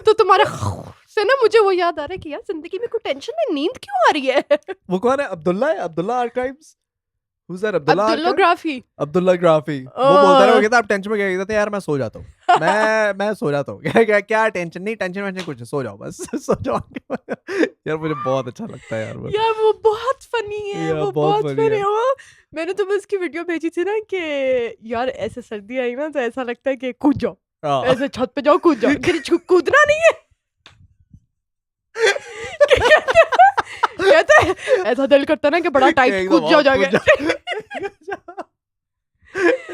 तो तुम्हारे से ना मुझे वो याद आ रहा है कि यार जिंदगी में कोई टेंशन नहीं, नींद क्यों आ रही है. वो कौन है? अब्दुल्ला है, Abdullah archives. Who's that? Abulography. Abulography. वो बोलता रहा, वो कहता आप टेंशन में क्या कहते हैं यार, मैं सो जाता हूँ. मैं सो जाता हूँ. क्या टेंशन नहीं, टेंशन कुछ, सो जाओ बस, सो जाओ. यार मुझे बहुत अच्छा लगता है यार वो. यार वो बहुत फनी है, वो बहुत फनी है. मैंने तुम्हें उसकी वीडियो भेजी थी ना कि यार ऐसे सर्दी आई ना तो ऐसा लगता है कि कूद जाओ, ऐसे छत पे जाओ, कूद जाओ. कूदना नहीं है. कहता है ऐसा दिल करता ना कि बड़ा टाइट कूद जाओ जाके.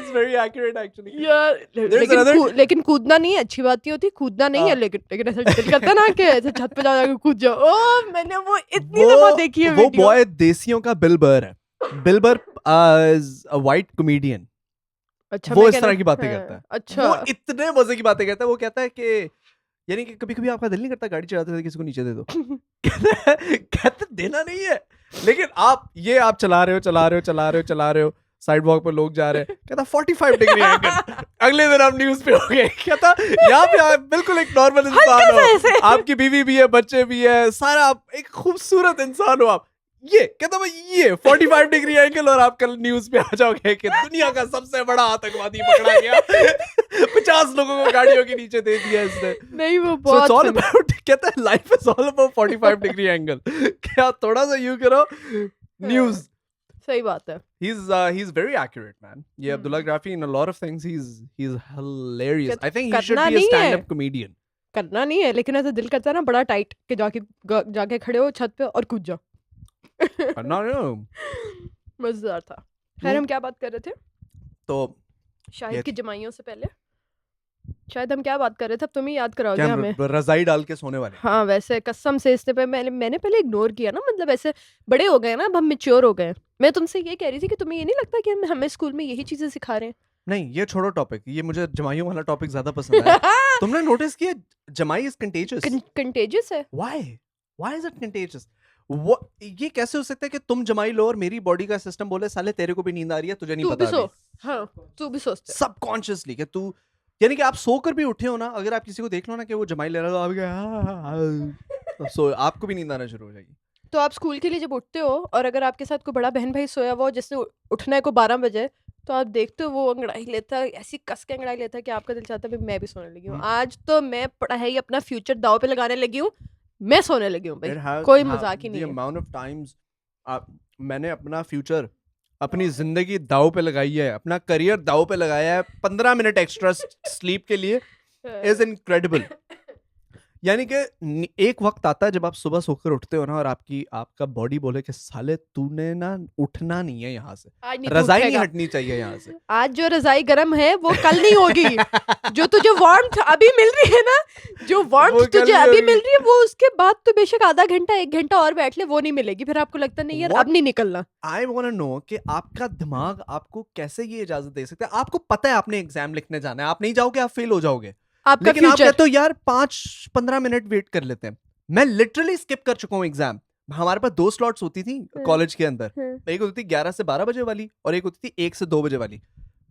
That's very accurate actually. यार लेकिन कूदना नहीं है, अच्छी बात नहीं होती, कूदना नहीं है, लेकिन ऐसा दिल करता ना कि ऐसे छत पे जाके कूद जाओ। ओ मैंने वो इतनी दफा देखी है वो बॉय देसियों का बिल बर है। बिल बर इज अ व्हाइट कॉमेडियन। अच्छा, वो इस तरह की बातें करता है। अच्छा, वो इतने मजे की बातें करता है। वो कहता है कि यानी कि कभी कभी आपका दिल नहीं करता गाड़ी चलाते हुए किसी को नीचे दे दो। कहते देना नहीं है, लेकिन आप चला रहे हो साइड वॉक पर लोग जा रहे हैं, कहता 45 डिग्री एंगल। अगले दिन आप न्यूज पे हो गए। कहता यहाँ पे आप बिल्कुल एक नॉर्मल इंसान हो, आपकी बीवी भी है, बच्चे भी है, सारा आप एक खूबसूरत इंसान हो। आप ये कहता भाई ये 45 डिग्री एंगल और आप कल न्यूज पे आ जाओगे कि दुनिया का सबसे बड़ा आतंकवादी पकड़ा गया। 50 लोगों को गाड़ियों के नीचे दे दिया इसने। नहीं वो बहुत so कहता है life is all about 45 degree angle. क्या थोड़ा सा यू करो न्यूज। सही बात है। He's very accurate, man. Yeah, Abulography in a lot of things he's hilarious. I think he should be a stand-up comedian. करना नहीं है, लेकिन ऐसा दिल करता है ना बड़ा टाइट कि जाके खड़े हो छत पे और कूद जाओ। करना नहीं। मजेदार था। खैर हम क्या बात कर रहे थे? तो शाहिद की जमाइयों से पहले शायद हम क्या बात कर रहे थे, अब तुम ही याद कराओगे हमें। रजाई डाल के सोने वाले। हाँ वैसे कसम से इससे पे मैंने पहले इग्नोर किया ना, मतलब ऐसे बड़े हो गए ना, अब हम मैच्योर हो गए। मैं तुमसे ये कह रही थी कि तुम्हें ये नहीं लगता कि हमें स्कूल में यही चीजें सिखा रहे हैं? नहीं ये छोड़ो टॉपिक, ये मुझे जमाइयों वाला टॉपिक ज्यादा पसंद है। तुमने नोटिस किया जमाई इज कंटेजियस? कंटेजियस है। Why is it contagious? ये कैसे हो सकता है कि तुम जमाई लो और मेरी बॉडी का सिस्टम बोले साले तेरे को भी नींद आ रही है, तुझे नहीं पता अभी। हाँ तू भी सोचता है सबकॉन्शियसली कि तू, यानी कि आप सोकर भी उठे हो ना, अगर आप किसी को देख लो ना कि वो जमाई ले रहा है तो सो आपको भी नींद आना शुरू हो जाएगी। तो आप स्कूल के लिए जब उठते हो और अगर आपके साथ कोई बड़ा बहन भाई सोया हुआ हो जिससे उठना है को 12 बजे, तो आप देखते हो वो अंगड़ाई लेता है, ऐसी कस के अंगड़ाई लेता है कि आपका दिल चाहता है मैं भी सोने लगी हूँ। आज तो मैं पढ़ाई अपना फ्यूचर दाव पे लगाने लगी हूँ, मैं सोने लगी हूँ भाई, कोई मजाक ही नहीं है। अमाउंट ऑफ टाइम्स मैंने अपना फ्यूचर, अपनी जिंदगी दाव पे लगाई है, अपना करियर दाव पे लगाया है 15 मिनट एक्स्ट्रा स्लीप के लिए, इज इनक्रेडिबल। यानी कि एक वक्त आता है जब आप सुबह सोकर उठते हो ना और आपका बॉडी बोले कि साले तूने ना उठना नहीं है यहाँ से, रजाई नहीं हटनी चाहिए यहाँ से। आज जो रजाई गर्म है वो कल नहीं होगी। जो तुझे वार्मथ अभी मिल रही है ना, जो वार्मथ तुझे अभी मिल रही है वो उसके बाद तो बेशक आधा घंटा 1 घंटा और बैठ ले, वो नहीं मिलेगी। फिर आपको लगता नहीं यार अब नहीं निकलना। आई वांट टू नो कि आपका दिमाग आपको कैसे ये इजाजत दे सकता है। आपको पता है आपने एग्जाम लिखने जाना है, आप नहीं जाओगे आप फेल हो जाओगे, लेकिन आप कहते हो यार 5-15 मिनट वेट कर लेते हैं। मैं लिटरली स्किप कर चुका हूँ एग्जाम। हमारे पास 2 स्लॉट्स होती थी कॉलेज के अंदर, एक होती थी 11 से 12 बजे वाली और एक होती थी 1 से 2 बजे वाली।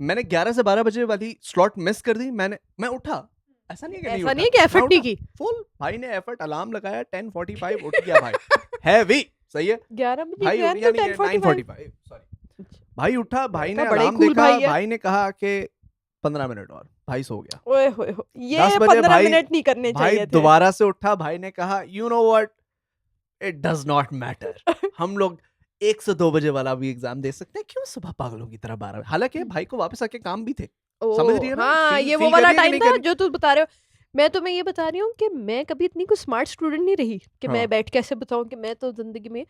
मैंने 11 से 12 बजे वाली स्लॉट मिस कर दी। मैं उठा, ऐसा नहीं है कि एफर्ट नहीं की, फुल भाई ने एफर्ट, अलार्म लगाया 10:45 उठ गया भाई। हैवी सही है 11 बजे भाई, यानी 9:45 सॉरी भाई उठा, भाई ने अलार्म देखा, भाई ने कहा कि 15 मिनट और, भाई सो गया। ओए होए ये 15 मिनट नहीं करने चाहिए थे। भाई दोबारा से उठा, भाई ने कहा you know what it does not matter, हम लोग 1 से 2 बजे वाला भी एग्जाम दे सकते हैं, क्यों सुबह पागलों की तरह 12। हालांकि भाई को वापस आके काम भी थे, समझ रही है ना? हाँ ये वो वाला टाइम था जो तुम बता रहे हो। मैं तुम्हें ये बता रही हूँ कि मैं कभी इतनी कोई स्मार्ट स्टूडेंट नहीं रही कि मैं बैठ के ऐसे बताऊं कि मैं तो जिंदगी में,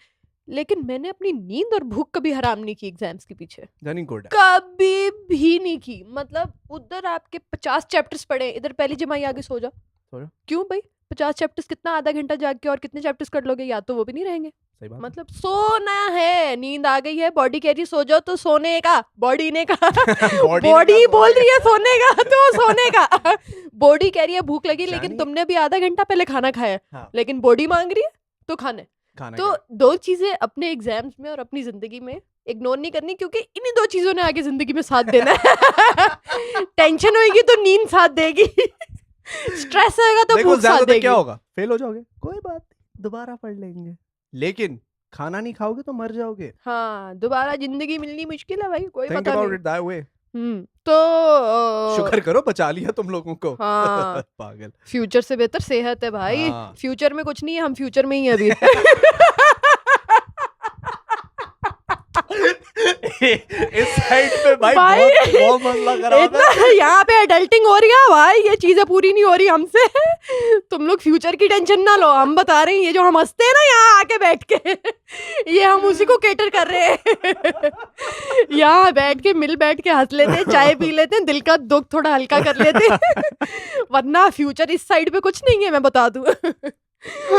लेकिन मैंने अपनी नींद और भूख कभी हराम नहीं की एग्जाम्स के पीछे, कभी भी नहीं की। मतलब उधर आपके 50 चैप्टर्स पढ़े, इधर पहली जमाई आगे सो जा। क्यों भाई 50 चैप्टर्स कितना, आधा घंटा जाग के और कितने चैप्टर्स कर लोगे? या तो वो भी नहीं रहेंगे। मतलब सोना है, नींद आ गई है, बॉडी कह रही है सो जाओ तो सोने का, बॉडी ने कहा बॉडी बोल रही है सोने का तो सोने का। बॉडी कह रही है भूख लगी, लेकिन तुमने भी आधा घंटा पहले खाना खाया, लेकिन बॉडी मांग रही है तो खाने। तो 2 चीजें अपने एग्जाम्स में और अपनी जिंदगी में इग्नोर नहीं करनी, क्योंकि इन्हीं 2 चीजों ने आगे जिंदगी में साथ देना है। टेंशन होगी तो नींद साथ देगी, स्ट्रेस होगा तो भूख साथ देगी। क्या होगा? फेल हो जाओगे, कोई बात नहीं, दोबारा पढ़ लेंगे, लेकिन खाना नहीं खाओगे तो मर जाओगे। हाँ दोबारा जिंदगी मिलनी मुश्किल है भाई, कोई पता नहीं। तो शुक्र करो बचा लिया तुम लोगों को। हाँ पागल। फ्यूचर से बेहतर सेहत है भाई। हाँ। फ्यूचर में कुछ नहीं है, हम फ्यूचर में ही है अभी। इस साइड पे भाई भाई, बहुत मसला खराब है। इतना यहाँ पे एडल्टिंग हो रही है भाई, ये चीजें पूरी नहीं हो रही हमसे। तुम लोग फ्यूचर की टेंशन ना लो, हम बता रहे हैं ये जो हम हंसते हैं ना यहाँ आके बैठ के, ये हम उसी को केटर कर रहे हैं। यहाँ बैठ के बैठ के हंस लेते हैं, चाय पी लेते हैं, दिल का दुख थोड़ा हल्का कर लेते हैं। वरना फ्यूचर इस साइड पे कुछ नहीं है, मैं बता दूं।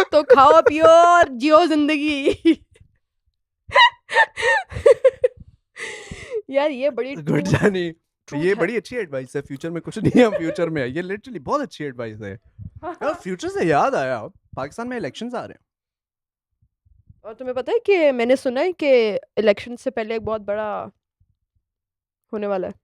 तो खाओ पियो और जियो जिंदगी। यार ये बड़ी गुड जानी, ये बड़ी अच्छी एडवाइस है। फ्यूचर में कुछ नहीं है, फ्यूचर में ये लिटरली बहुत अच्छी एडवाइस है यार। फ्यूचर से याद आया, पाकिस्तान में इलेक्शंस आ रहे हैं। और तुम्हें पता है कि मैंने सुना है कि इलेक्शन से पहले एक बहुत बड़ा होने वाला है।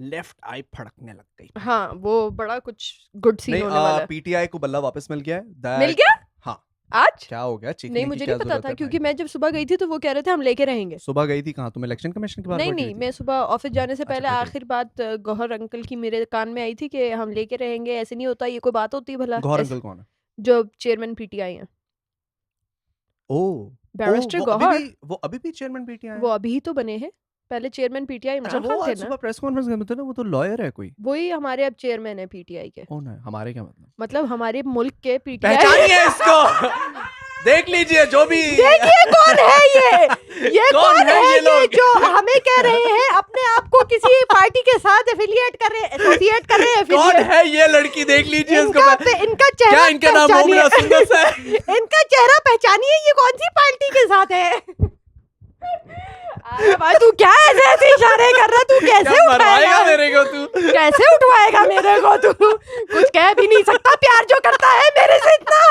लेफ्ट आई फड़कने लग गई। हाँ, वो बड़ा कुछ गुड सीन होने वाला है। पीटीआई को बल्ला वापस मिल गया है। मिल गया? हाँ। आज? क्या हो गया? नहीं, मुझे नहीं पता था, क्योंकि मैं जब सुबह गई थी तो वो कह रहे थे हम लेके रहेंगे। सुबह गई थी कहाँ? तुम इलेक्शन कमीशन के बारे में? नहीं, मैं सुबह ऑफिस जाने से पहले अच्छा, आखिर बात गौहर अंकल की मेरे कान में आई थी कि हम लेके रहेंगे। ऐसे नहीं होता, ये कोई बात होती है भला? गौहर अंकल कौन है? जो चेयरमैन पीटीआई हैं। ओह, बैरिस्टर वो गौहर। वो अभी भी चेयरमैन पीटीआई वो अभी ही तो बने हैं, पहले चेयरमैन पीटीआई अच्छा, इमरान वो खान थे आज ना। सुबह प्रेस कॉन्फ्रेंस में थे ना, वो तो लॉयर है कोई। वही हमारे अब चेयरमैन है पीटीआई के। कौन है? हमारे क्या मतलब? मतलब हमारे मुल्क के पीटीआई। पहचानिए इसको। देख लीजिए जो भी। देखिए कौन है ये कौन है ये लोग? जो हमें कह रहे हैं अपने आप को किसी पार्टी के साथ एफिलिएट कर रहे हैं, एसोसिएट कर रहे हैं। कौन है ये लड़की? देख लीजिए इसको। इनका चेहरा क्या इनका नाम मोमिना सुंदस है? इनका चेहरा पहचानिए, ये कौन सी पार्टी के साथ है? अरे भाई तू क्या ऐसे ऐसे इशारे कर रहा? तू कैसे उठाएगा मेरे को? तू कैसे उठवाएगा मेरे को? तू कुछ कह भी नहीं सकता, प्यार जो करता है मेरे से इतना।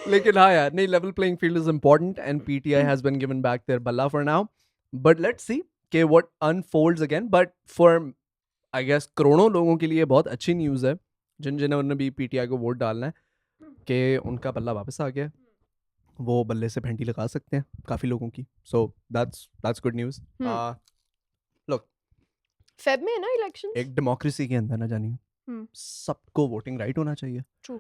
लेकिन हाँ यार, नहीं, level playing field is important and PTI has been given back their बल्ला for now, but let's see कि what unfolds again. But for I guess करोड़ों लोगों के लिए बहुत अच्छी न्यूज़ है, जिन्होंने भी पीटीआई को वोट डालना है, कि उनका बल्ला वापस आ गया। वो बल्ले से भेंटी लगा सकते हैं काफी लोगों की। So that's good news. Look, Feb में है ना इलेक्शन। एक डेमोक्रेसी के अंदर ना जानिए, सबको वोटिंग राइट होना चाहिए। True.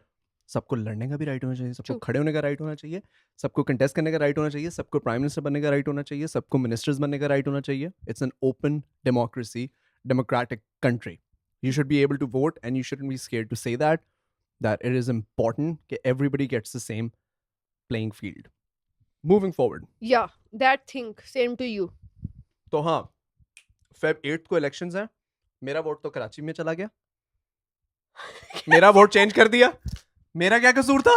सबको लड़ने का भी राइट होना चाहिए, सबको True. खड़े होने का राइट होना चाहिए, सबको कंटेस्ट करने का राइट होना चाहिए, सबको प्राइम मिनिस्टर बनने का राइट होना चाहिए, सबको मिनिस्टर्स बनने का राइट होना चाहिए। It's an open democracy, democratic country. You should be able to vote and you shouldn't be scared to say that it is important that everybody gets the same playing field. Moving forward. Yeah, that thing, same to you. तो हाँ, Feb 8th को इलेक्शंस हैं। मेरा वोट तो कराची में चला गया। मेरा वोट चेंज कर दिया। मेरा क्या कसूर था?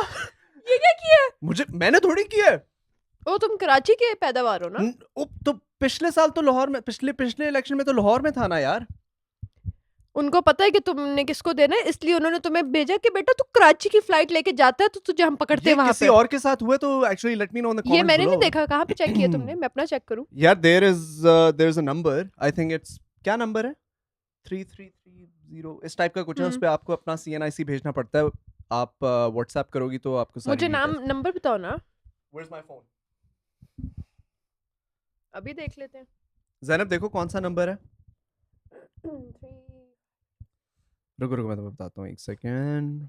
ये क्या किया? मैंने थोड़ी किया है। ओ, तुम कराची के पैदावार हो ना? तो पिछले साल तो लाहौर में, पिछले इलेक्शन में तो लाहौर में था ना यार। उनको पता है कि तुमने किसको देना है, इसलिए उन्होंने तुम्हें भेजा कि बेटा तू कराची की फ्लाइट लेके जाता है तो तुझे हम पकड़ते हैं वहां पे। किसी और के साथ हुए तो actually let me know in the comments. ये मैंने नहीं देखा, कहाँ पे चेक किया तुमने? मैं अपना चेक करूं? यार there is a number, I think it's, क्या नंबर है? 3330 इस टाइप का कुछ है। उस पे आपको अपना CNIC भेजना पड़ता है। आप व्हाट्सएप करोगी तो आपको सारी मुझे नंबर बताओ ना। Where's my phone? अभी देख लेते हैं। ज़ैनब देखो कौन सा नंबर है। रुको मैं तुम्हें बताता हूँ, एक सेकेंड।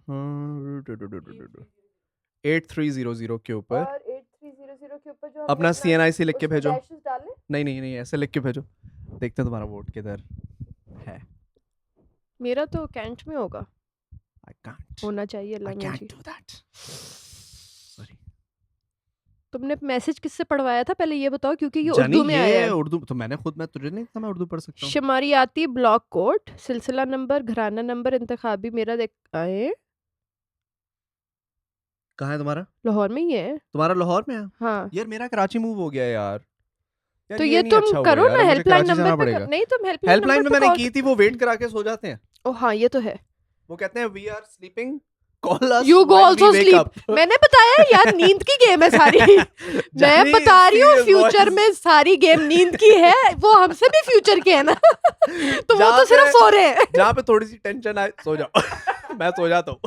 8300 के ऊपर 8300 के ऊपर जो अपना CNIC लिख के भेजो। नहीं ऐसे लिख के भेजो, देखते हैं तुम्हारा वोट किधर है। मेरा तो कैंट में होगा। I can't. होना चाहिए। I can't do that. Sorry. तुमने मैसेज किससे पढ़वाया था पहले ये बताओ, क्योंकि ये उर्दू में आया है। उर्दू तो मैं तुझे नहीं था, मैं उर्दू पढ़ सकता हूँ। शुमारियाती ब्लॉक कोड, सिलसिला नंबर, घराना नंबर, इंतखाबी मेरा देख आए। कहाँ है तुम्हारा? लाहौर में ही है। तुम्हारा लाहौर में है? हाँ यार मेरा कराची मूव हो गया यार। तो ये तुम करो ना हेल्पलाइन नंबर पे। नहीं, तुम हेल्पलाइन में मैंने की थी, वो वेट करा के सो जाते हैं। ओ हाँ, ये तो है। वो कहते हैं we are sleeping, call us, you go also sleep. मैंने बताया यार, नींद की गेम है सारी। मैं बता रही हूँ फ्यूचर में सारी गेम नींद की है। वो हमसे भी फ्यूचर की है ना। तो वो तो सिर्फ सो रहे हैं। जहाँ पे थोड़ी सी टेंशन आए सो जाओ। मैं सो जाता हूँ।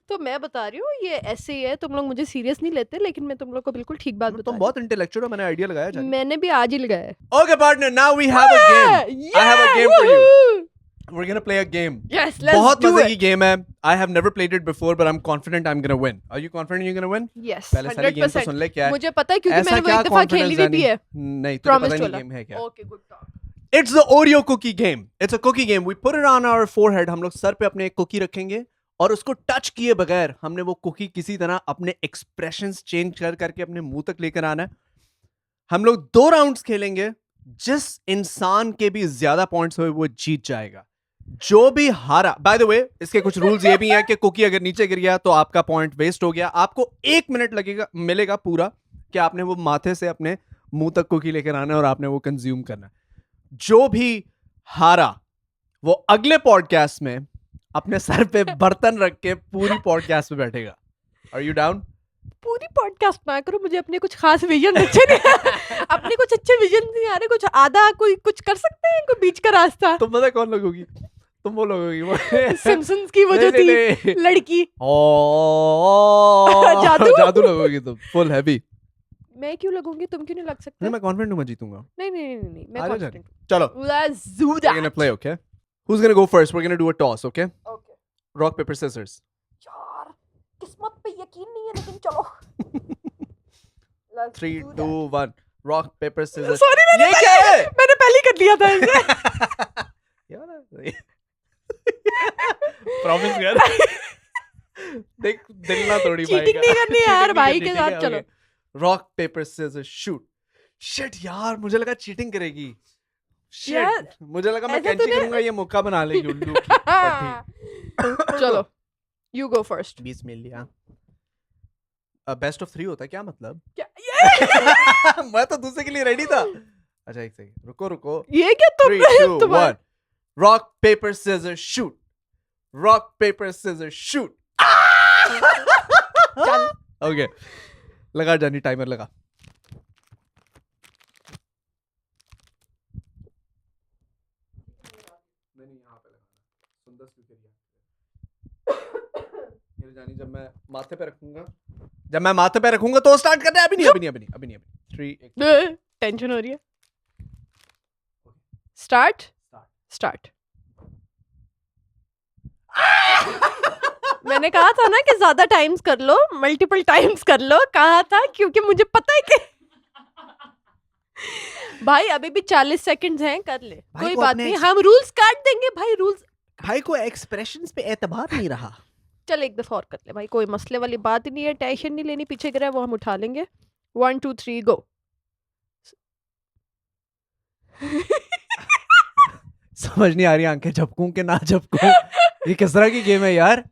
तो मैं बता रही हूँ ये ऐसे ही है। तुम लोग मुझे सीरियस नहीं लेते, लेकिन मैं तुम लोग को बिल्कुल ठीक बात बता रही हूँ। तुम बहुत इंटेलेक्चुअल हो, मैंने आइडिया लगाया। मैंने भी आज ही लगाया। Okay partner, now we have a game. I have a game for you. We're gonna play a game. Yes, let's बहुत do मजे it. की game है. I have never played it before, but I'm confident I'm gonna win. Are you confident you're gonna win? Yes, पहले सारी game तो 100%. सुन ले क्या है. मुझे पता है क्योंकि ऐसा मैंने वो क्या एक दफा confidence खेली हुई भी जानी? है. नहीं, तुझे Promise पता नहीं वाला. game है क्या. Okay, good talk. It's the Oreo cookie game. It's a cookie game. We put it on our forehead. हम लोग सर पे अपने एक cookie रखेंगे और उसको टच किए बगैर हमने वो cookie किसी तरह अपने expressions change कर करके अपने मुंह तक लेकर आना है. हम लोग 2 राउंड्स खेलेंगे. जिस इंसान के भी ज्यादा पॉइंट्स हुए वो जीत जाएगा. जो भी हारा, बाय द वे इसके कुछ रूल्स ये भी हैं कि कुकी अगर नीचे गिर गया तो आपका पॉइंट वेस्ट हो गया. आपको 1 मिनट लगेगा मिलेगा पूरा कि आपने वो माथे से अपने मुंह तक कुकी लेकर आना है और आपने वो कंज्यूम करना है. जो भी हारा वो अगले पॉडकास्ट में अपने सर पे बर्तन रख के पूरी पॉडकास्ट में बैठेगा. Are you down? पूरी पॉडकास्ट ना करो, मुझे अपने कुछ खास विजन अच्छे नहीं अपने कुछ अच्छे विजन नहीं आ रहे. कुछ आधा कोई कुछ कर सकते हैं, कोई बीच का रास्ता. तुम पता कौन लोग होगी? तुम वो लोग होगी सिम्पसन्स की वो जो नहीं, थी नहीं. लड़की. जादू जादू लगोगी तुम. Full heavy. मैं क्यों लगूंगी? तुम क्यों नहीं लग सकते? नहीं, मैं कॉन्फिडेंट हूं मैं जीतूंगा. नहीं नहीं नहीं नहीं, मैं आ जा कॉन्फिडेंट हूं. चलो. Let's do We're gonna that. play, okay? Who's gonna go first? We're gonna do a toss, okay? Okay. Rock, paper, scissors. यार किस्मत पे यकीन नहीं है, लेकिन चलो. Let's 3, do 2, that. 1. Rock, paper, scissors. Sorry, मैंने ये क्या है? मैंने पहले ही कर लिया था इसे. यार प्रॉमिस कर. देख दिल ना तोड़ी भाई चीटिंग नहीं करनी यार, भाई के साथ चलो. Rock paper scissors shoot. Shit यार, मुझे लगा चीटिंग करेगी. यार, शिट, मुझे लगा मैं ऐसा कैंची तूने- करूंगा ये मौका बना लेगी उल्लू की पट्टी. चलो, you go first. 20 मिल लिया. बेस्ट ऑफ 3 होता है क्या मतलब? क्या ये मैं तो दूसरे के लिए रेडी था. अच्छा एक सेकंड, रुको रुको. ये क्या 3, 2, तुम्हारा 1. Rock paper scissors shoot. Rock paper scissors shoot. चल. ओके, लगा जानी, टाइमर लगा. नहीं यहाँ पे लगाना. सुंदर क्यों करिए? ये जानी जब मैं माथे पे रखूंगा तो स्टार्ट करना है. अभी नहीं. 3 टेंशन हो रही है. स्टार्ट. मैंने कहा था ना कि ज्यादा टाइम्स कर लो, मल्टीपल टाइम्स कर लो. कहा था क्योंकि मुझे पता है कि भाई अभी भी 40 सेकंड्स हैं, कर ले. कोई को बात अपने नहीं, हम रूल्स काट देंगे भाई. रूल्स भाई को एक्सप्रेशंस पे एतबार नहीं रहा. चल एक दफा और कर ले भाई, कोई मसले वाली बात ही नहीं है. टेंशन नहीं लेनी, पीछे गिरा है वो हम उठा लेंगे. 1 2 3 गो. समझ नहीं आ रही आंखें झपकूं कि ना झपकूं. ये किस तरह की गेम है यार?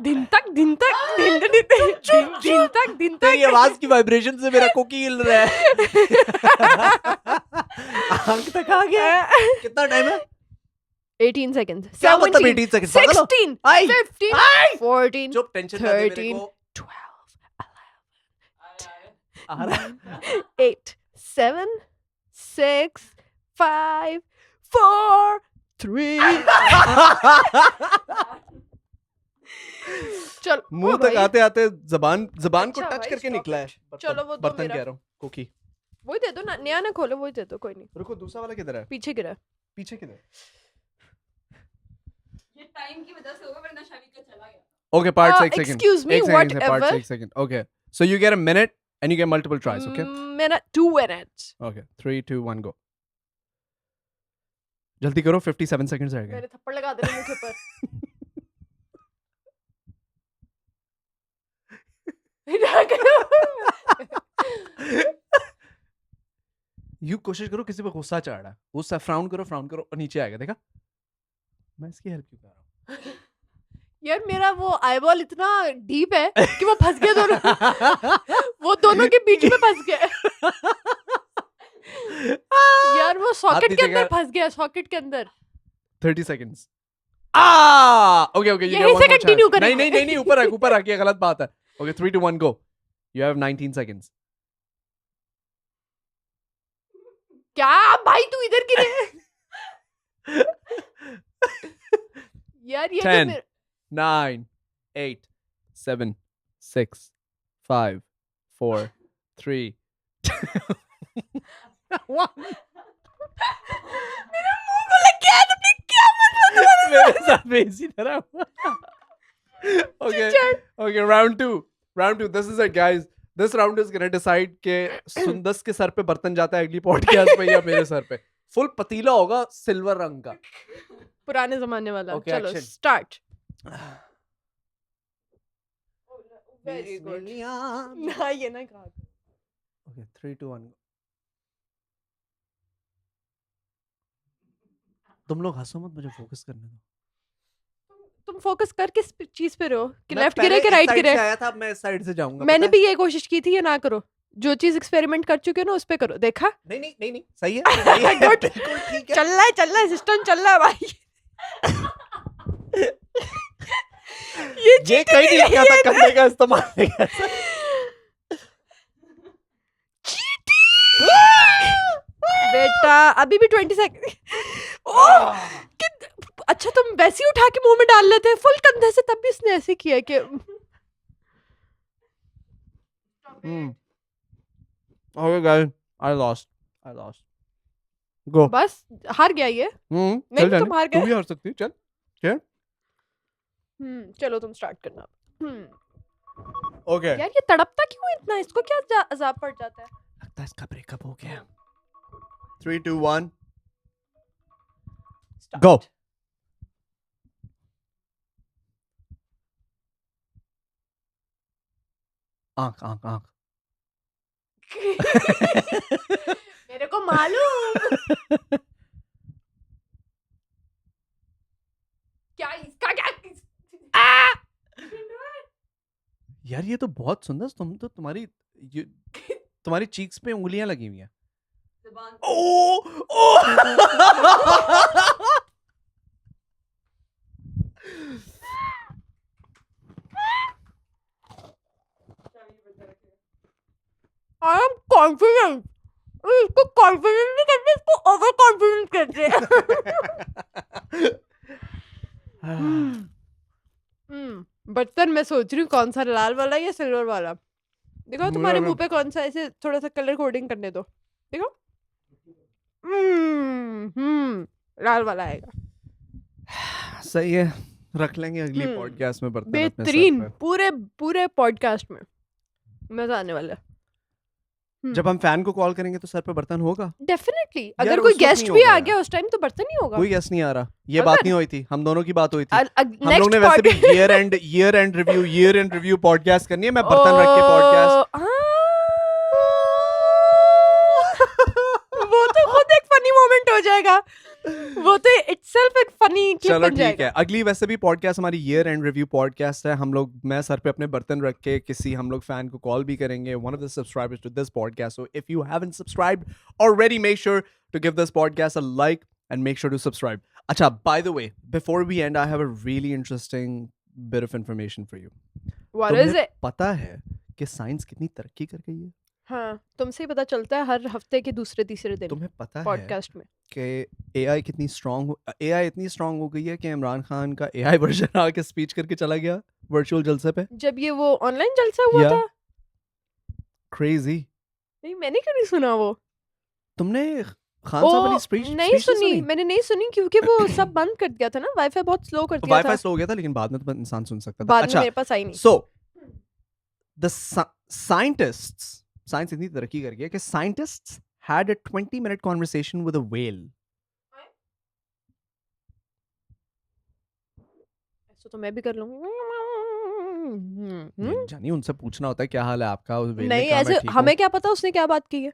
दिन तक तेरी आवाज की वाइब्रेशन से मेरा कुकी हिल रहा है. आंख तक आ गया. कितना टाइम है? 18 seconds. क्या मतलब 17, 18 seconds? पागल हो? 16, आई, 15, आई. 14, चुप, टेंशन ना दे मेरे 13, को. 12, आ रहा. 8, 7, 6, 5, 4, 3. चल मुंह तक आते आते जबान को अच्छा टच भाई, करके stop निकला है. चलो, वो दो बर्तन मेरा. कह रहा हूँ. कुकी. वही दे दो ना, नया ना खोलो, वही दे दो. कोई नहीं, रुको, दूसरा वाला किधर है? पीछे गिरा. पीछे किधर? ये टाइम की वजह से होगा, वरना शावी का चला गया. Okay, part 6 seconds. Excuse me, Part whatever. 6 seconds. Okay. So you get a minute and you get multiple tries, okay? मेरा 2 minutes. Okay. 3, 2, 1, go. जल्दी करो, 57 seconds रह गए. मेरे थप्पड़ लगा दे मुंह के ऊपर. You कोशिश करो किसी पे गुस्सा चढ़ा है. गुस्सा फ्राउन करो और नीचे आएगा. देखा? मैं इसकी हेल्प क्यों कर रहा हूँ? यार मेरा वो आईबॉल इतना डीप है कि वो फंस गया दोनों. वो दोनों के बीच में फंस गया. यार वो सॉकेट के अंदर फंस गया, सॉकेट के अंदर. 30 seconds. Okay, you यहीं get one से more continue chance. करेंगे. नहीं, ऊपर रखिए, गलत बात है. Okay, 3, 2, 1, go. You have 19 seconds. क्या भाई तू इधर गिरे? यार ये 10, 9, 8, 7, 6, 5, 4, 3, 2, 1. मेरे साथ भी इसी तरह हुआ. Okay, round two. This is it, guys. This round is gonna decide कि सुंदस के सर पे बर्तन जाता है अगली पॉडकास्ट पे या मेरे सर पे. फुल पतीला होगा सिल्वर रंग का. पुराने जमाने वाला. Okay, चलो action. स्टार्ट. Very good. ना ये ना कहा. Okay, 3, 2, 1. तुम लोग हंसो मत, मुझे फोकस करने दो. तुम फोकस कर किस चीज पे रहो कि मैं लेफ्ट पहले गिरे कि इस राइट side गिरे. से आया था, अब मैं इस साइड से जाऊंगा. मैंने पता भी ये कोशिश की थी, ये ना करो. जो चीज एक्सपेरिमेंट कर चुके हो ना उस पे करो. देखा है? नहीं सही है. सही है. Good. बिल्कुल ठीक है. चल रहा है सिस्टम चल रहा है भाई. ये कहीं नहीं लिखा था करने का इस्तेमाल नहीं कर. बेटा अभी भी 20 सेकंड. अच्छा तुम वैसे ही उठा के मुंह में डाल लेते हैं फुल कंधे से, तब भी उसने ऐसे किया कि Okay guys, I lost. Go. बस हार गया ये. चल जाने. तुम हार तू गए. भी हार सकती है. चल. चलो तुम स्टार्ट करना. Okay. यार ये तड़पता क्यों इतना, इसको क्या अजाब पड़ जाता है. लगता है इसका ब्रेकअप हो गया. 3, 2, 1. Go. आंख. मेरे को मालूम. क्या इसका क्या यार ये तो बहुत सुंदर. तुम्हारी चीक्स पे उंगलियां लगी हुई हैं. जुबान I am confident. इसको कॉन्फिडेंट नहीं कहते, इसको ओवर कॉन्फिडेंट कहते हैं. बर्तन मैं सोच रही हूँ कौन सा, लाल वाला या सिल्वर वाला. देखो तुम्हारे मुंह पे कौन सा, ऐसे थोड़ा सा कलर कोडिंग करने दो. देखो लाल वाला आएगा. सही है. रख लेंगे अगली पॉडकास्ट में बर्तन अपने सर बेहतरीन. पे. पूरे पॉडकास्ट में मजा आने वाला है. जब हम फैन को कॉल करेंगे तो सर पे बर्तन होगा. डेफिनेटली. यार, अगर उस कोई वक्त गेस्ट नहीं भी होगा आ यार. गया उस टाइम तो बर्तन नहीं होगा. कोई गेस्ट नहीं आ रहा. ये अगर- बात नहीं हुई थी. हम दोनों की बात हुई थी. हम लोग नेक्स्ट ने वैसे भी ईयर एंड रिव्यू पॉडकास्ट करनी है. मैं बर्तन रख के पॉडकास्ट. वो तो खुद एक फनी मोमेंट हो जाएगा. वो तो इटसेल्फ एक फनी क्लिप चलो बन ठीक जाएगा. है. अगली वैसे भी पॉडकास्ट हमारी ईयर एंड रिव्यू पॉडकास्ट है. मैं सर पे अपने बर्तन रख के हम लोग फैन को कॉल भी करेंगे. One of the subscribers to this podcast. So if you haven't subscribed already, make sure to give this podcast a like and make sure to subscribe. अच्छा, by the way, before we end, I have a really interesting bit of information for you. What is it? पता है कि साइंस कितनी तरक्की कर गई है? हाँ, तुमसे ही पता चलता है हर हफ्ते के दूसरे तीसरे दिन तुम्हें पता है पॉडकास्ट में. कि AI इतनी स्ट्रांग हो गई है कि इमरान खान का AI वर्जन आके स्पीच करके चला गया वर्चुअल जलसे पे. जब ये वो ऑनलाइन जलसा हुआ Yeah. था. क्रेजी. नहीं, मैंने क्यों नहीं सुना वो. तुमने खान साहब वाली स्पीच नहीं सुनी. मैंने नहीं सुनी क्योंकि वो सब बंद कर दिया था ना. वाईफाई बहुत स्लो कर दिया था. वाईफाई स्लो हो गया था, लेकिन बाद में तो इंसान सुन सकता था. बाद में अच्छा, मेरे पास आई नहीं. सो द साइंस इतनी तरक्की कर गई है कि scientists had a 20-minute conversation with a whale. ऐसा तो मैं भी कर लूंगी. जानी, उनसे पूछना होता है क्या हाल है आपका. उस whale ने नहीं, कहा, मैं ऐसे ठीक हमें हूँ. क्या पता उसने क्या बात की है.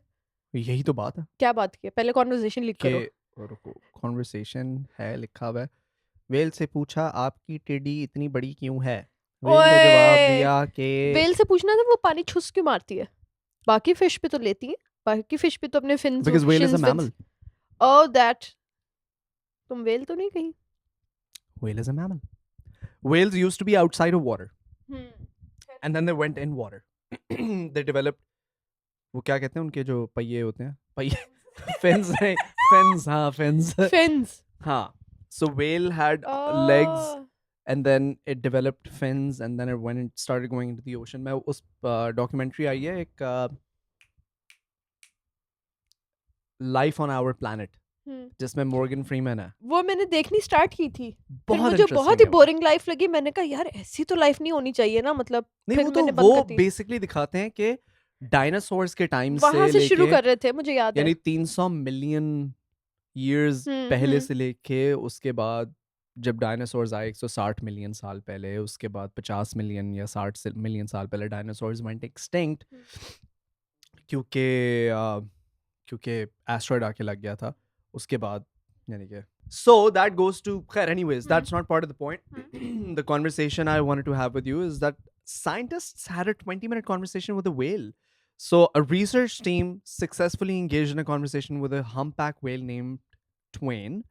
यही तो बात है क्या बात की है, पहले कॉन्वर्सेशन लिख करो. कि कॉन्वर्सेशन है लिखा हुआ है. वेल से पूछा आपकी टेडी इतनी बड़ी क्यों है. वेल ने जवाब ओए, दिया कि वेल से पूछना था वो पानी छुस क्यों मारती है. बाकी फिश पे तो लेती है. बाकी फिश पे तो अपने fins. because whale is a mammal. Oh, that. तुम वेल तो नहीं कहीं. Whale is a mammal. Whales used to be outside of water and then they went in water. They developed, वो क्या कहते हैं उनके जो पहिए होते हैं, पहिए fins नहीं, fins, हाँ fins. Fins. हाँ, so whale had legs and then it developed fins and then it when it started going into the ocean. मैं उस documentary आई है एक Life on Our Planet. जिसमें मॉर्गन फ्रीमैन है. वो मैंने देखनी स्टार्ट की थी, फिर बहुत मुझे interesting बहुत ही है वो. बोरिंग लाइफ लगी. मैंने कहा यार ऐसी तो लाइफ नहीं होनी चाहिए ना, मतलब नहीं, फिर वो तो मैंने बंद वो कर दी. बेसिकली दिखाते हैं कि डायनासोर्स के टाइम वहां से से शुरू लेके कर रहे थे, मुझे याद है. यानी 300 मिलियन years पहले से लेके उसके बाद जब डायनासोर्स आए 160 मिलियन साल पहले, उसके बाद 50 मिलियन या 60 मिलियन साल पहले डायनासोर्स वेंट एक्सटिंक्ट क्योंकि क्योंकि एस्ट्रॉइड आके लग गया था उसके बाद, यानी कि so that goes to khair anyways, that's not part of the point. The conversation I wanted to have with you is that scientists had a 20-minute conversation with a whale. So a research team successfully engaged in a conversation with a humpback whale named Twain.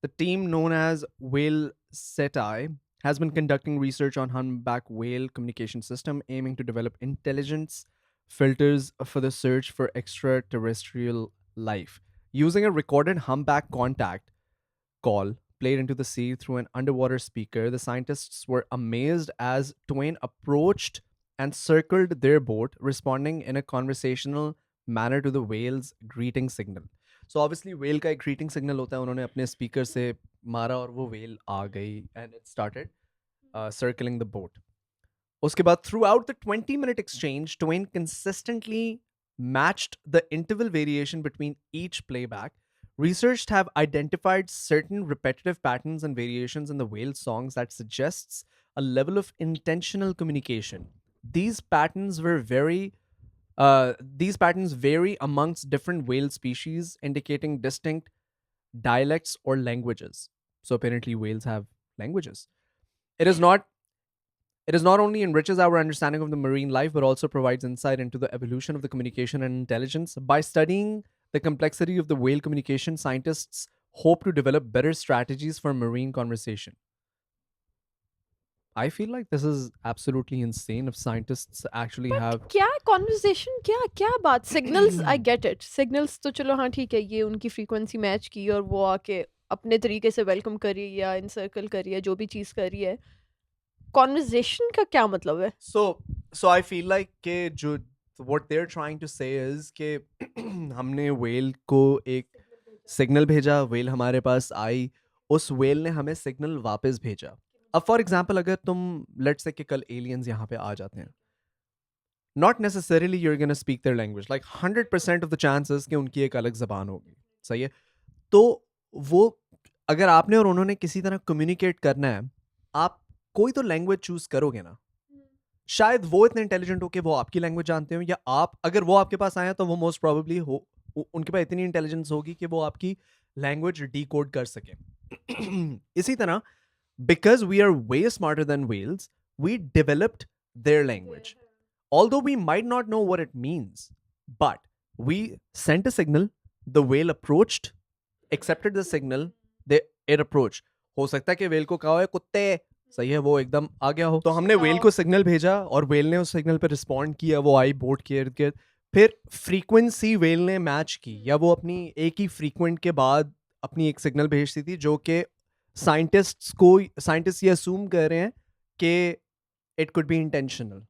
The team, known as Whale SETI, has been conducting research on humpback whale communication system, aiming to develop intelligence filters for the search for extraterrestrial life. Using a recorded humpback contact call played into the sea through an underwater speaker, the scientists were amazed as Twain approached and circled their boat, responding in a conversational manner to the whale's greeting signal. So obviously whale का एक greeting signal होता है, उन्होंने अपने speaker से मारा और वो whale आ गई and it started circling the boat. उसके बाद throughout the 20-minute exchange, Twain consistently matched the interval variation between each playback. Researchers have identified certain repetitive patterns and variations in the whale songs that suggests a level of intentional communication. These patterns vary amongst different whale species, indicating distinct dialects or languages. So apparently whales have languages. It is not only enriches our understanding of the marine life, but also provides insight into the evolution of the communication and intelligence. By studying the complexity of the whale communication, scientists hope to develop better strategies for marine conversation. I feel like this is absolutely insane if scientists actually have... क्या कॉन्वर्सेशन, क्या बात. Signals I get it, signals तो चलो हाँ ठीक है, ये उनकी फ्रीक्वेंसी मैच की और वो आके अपने तरीके से वेलकम कर रही है या इनसर्कल कर रही है, जो भी चीज़ कर रही है. कॉन्वर्सेशन का क्या मतलब है? So I feel like कि जो what they're trying to say is कि हमने whale को एक सिग्नल भेजा, whale हमारे पास आई, उस whale ने हमें सिग्नल वापस भेजा. अब फॉर एग्जाम्पल अगर तुम लेट्स से कि कल एलियंस यहाँ पे आ जाते हैं, not necessarily you're gonna speak their language, like 100% of the chances कि उनकी एक अलग जबान होगी. सही है? तो वो अगर आपने और उन्होंने किसी तरह कम्युनिकेट करना है, आप कोई तो लैंग्वेज चूज करोगे ना. शायद वो इतने इंटेलिजेंट हो कि वो आपकी लैंग्वेज जानते हो, या आप अगर वो आपके पास आए तो वो मोस्ट प्रोबेबली हो उनके पास इतनी इंटेलिजेंस होगी कि वो आपकी लैंग्वेज डिकोड कर सके. इसी तरह because we are way smarter than whales, we developed their language. Although we might not know what it means, but we sent a signal, the whale approached, accepted the signal, it approached. हो सकता है कि whale को कहा हो कुत्ते, सही है, वो एकदम आ गया हो. तो हमने whale को सिग्नल भेजा और whale ने उस सिग्नल पे रिस्पॉन्ड किया, वो आई बोट के इर्द गिर्द. फिर फ्रीक्वेंसी whale ने मैच की, या वो अपनी एक ही फ्रीक्वेंट के बाद अपनी एक सिग्नल भेजती थी, जो कि साइंटिस्ट ये असूम कर रहे हैं कि इट कुड बी इंटेंशनल,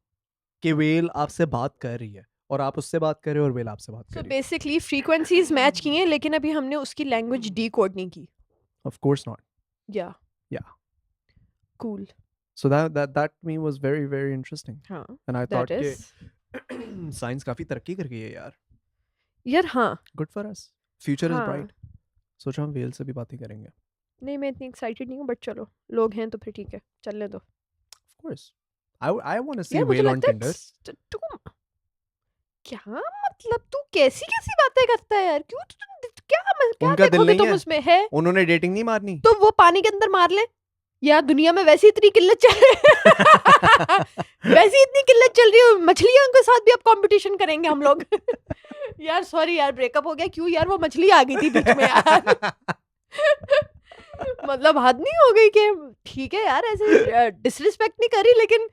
कि वेल आपसे बात कर रही है और आप उससे बात कर रहे हो और वेल आपसे बात कर रही है. बेसिकली फ्रीक्वेंसीज मैच की हैं, लेकिन अभी हमने उसकी लैंग्वेज डीकोड नहीं की. Of course not. Yeah cool. So that me was very very interesting. हां, एंड आई थॉट that कि is साइंस काफी तरक्की कर गई है यार. यार हाँ, good for us, future is हाँ. ब्राइट. सोचो हम वेल से भी बातें करेंगे. नहीं, मैं इतनी एक्साइटेड नहीं हूँ, बट चलो लोग हैं तो फिर ठीक है, चलने दो. Of course. I want to see यार मुझे whale on लगता है Tinder. तू क्या मतलब, तू कैसी कैसी बातें करता है यार? क्यों क्या उनका दिल देखोगे नहीं तुम है? उसमें है? उन्होंने डेटिंग नहीं मारनी. तो वो पानी के अंदर मार ले. यार दुनिया में वैसी इतनी किल्लत वैसी इतनी किल्लत चल रही है, मछलियों के साथ भी अब कंपटीशन करेंगे हम लोग. यार सॉरी यार, ब्रेकअप हो गया. क्यों यार, वो मछली आ गई थी बीच में यार. मतलब हद नहीं हो गई कि ठीक है यार, ऐसे डिसरिस्पेक्ट नहीं करी, लेकिन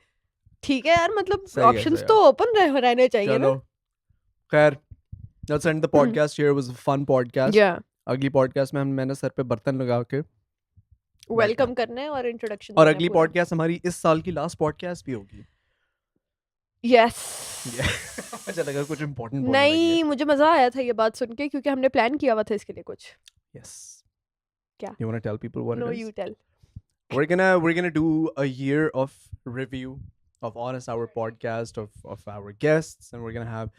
ठीक है यार, मतलब ऑप्शंस तो ओपन रहने चाहिए ना. चलो खैर, let's end the podcast here. It was a fun podcast. या अगली पॉडकास्ट में मैंने सर पे बर्तन लगा के वेलकम करना है और इंट्रोडक्शन. और अगली पॉडकास्ट हमारी इस साल की लास्ट पॉडकास्ट भी होगी. यस. अच्छा लगा कुछ इंपॉर्टेंट नहीं, मुझे मजा आया था ये बात सुन के, क्योंकि हमने प्लान किया हुआ था इसके लिए कुछ. Yes. क्या? You want to tell people what No, it is? you tell. We're gonna do a year of review of Honest Hour podcast of our guests, and we're gonna have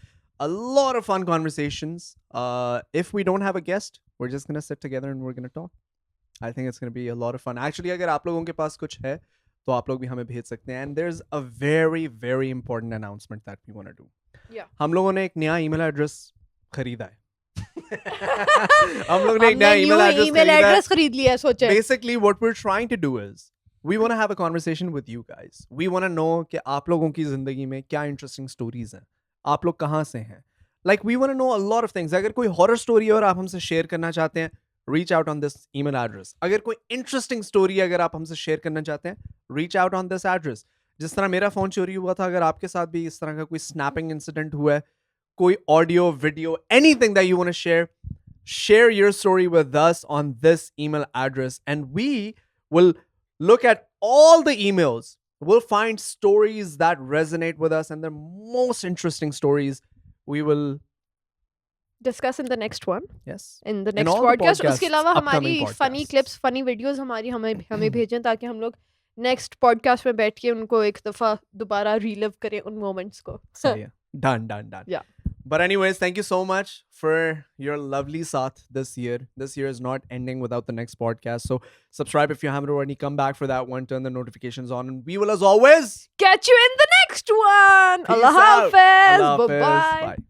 a lot of fun conversations. If we don't have a guest, we're just gonna sit together and we're gonna talk. I think it's gonna be a lot of fun. Actually, अगर आप लोगों के पास कुछ है, तो आप लोग भी हमें भेज सकते हैं. And there's a very very important announcement that we want to do. Yeah. हम लोगों ने एक नया email address खरीदा है. हम लोग ने एक नया email address email खरीदा है. address खरीद लिया है, सोचे. Basically, what we're trying to do is we want to have a conversation with you guys. We want to know कि आप लोगों की जिंदगी में क्या interesting stories हैं. आप लोग कहाँ से हैं? Like we want to know a lot of things. अगर कोई horror story है और आप हमसे share करना चाहते हैं, reach out on this email address. अगर कोई interesting story अगर आप हमसे share करना चाहते हैं, reach out on this address. जिस तरह मेरा फोन चोरी हुआ था, अगर आपके साथ भी इस तरह का कोई snapping incident हुआ है, कोई audio, video, anything that you want to share your story with us on this email address, and we will look at all the emails. We'll find stories that resonate with us and the most interesting stories we will Discuss in the next one. yes In the in next all the podcast. podcasts, उसके अलावा हमारी upcoming funny podcasts. clips, funny videos हमारी हमें भेजें, ताकि हम लोग next podcast में बैठ के उनको एक दफा दोबारा relive करें उन moments को. So yeah, done. Yeah. But anyways, thank you so much for your lovely saath this year. This year is not ending without the next podcast. So subscribe if you haven't already. Come back for that one. Turn the notifications on. And we will, as always, Catch you in the next one. peace Allah out. Hafiz. Allah Hafiz. Bye-bye. Bye.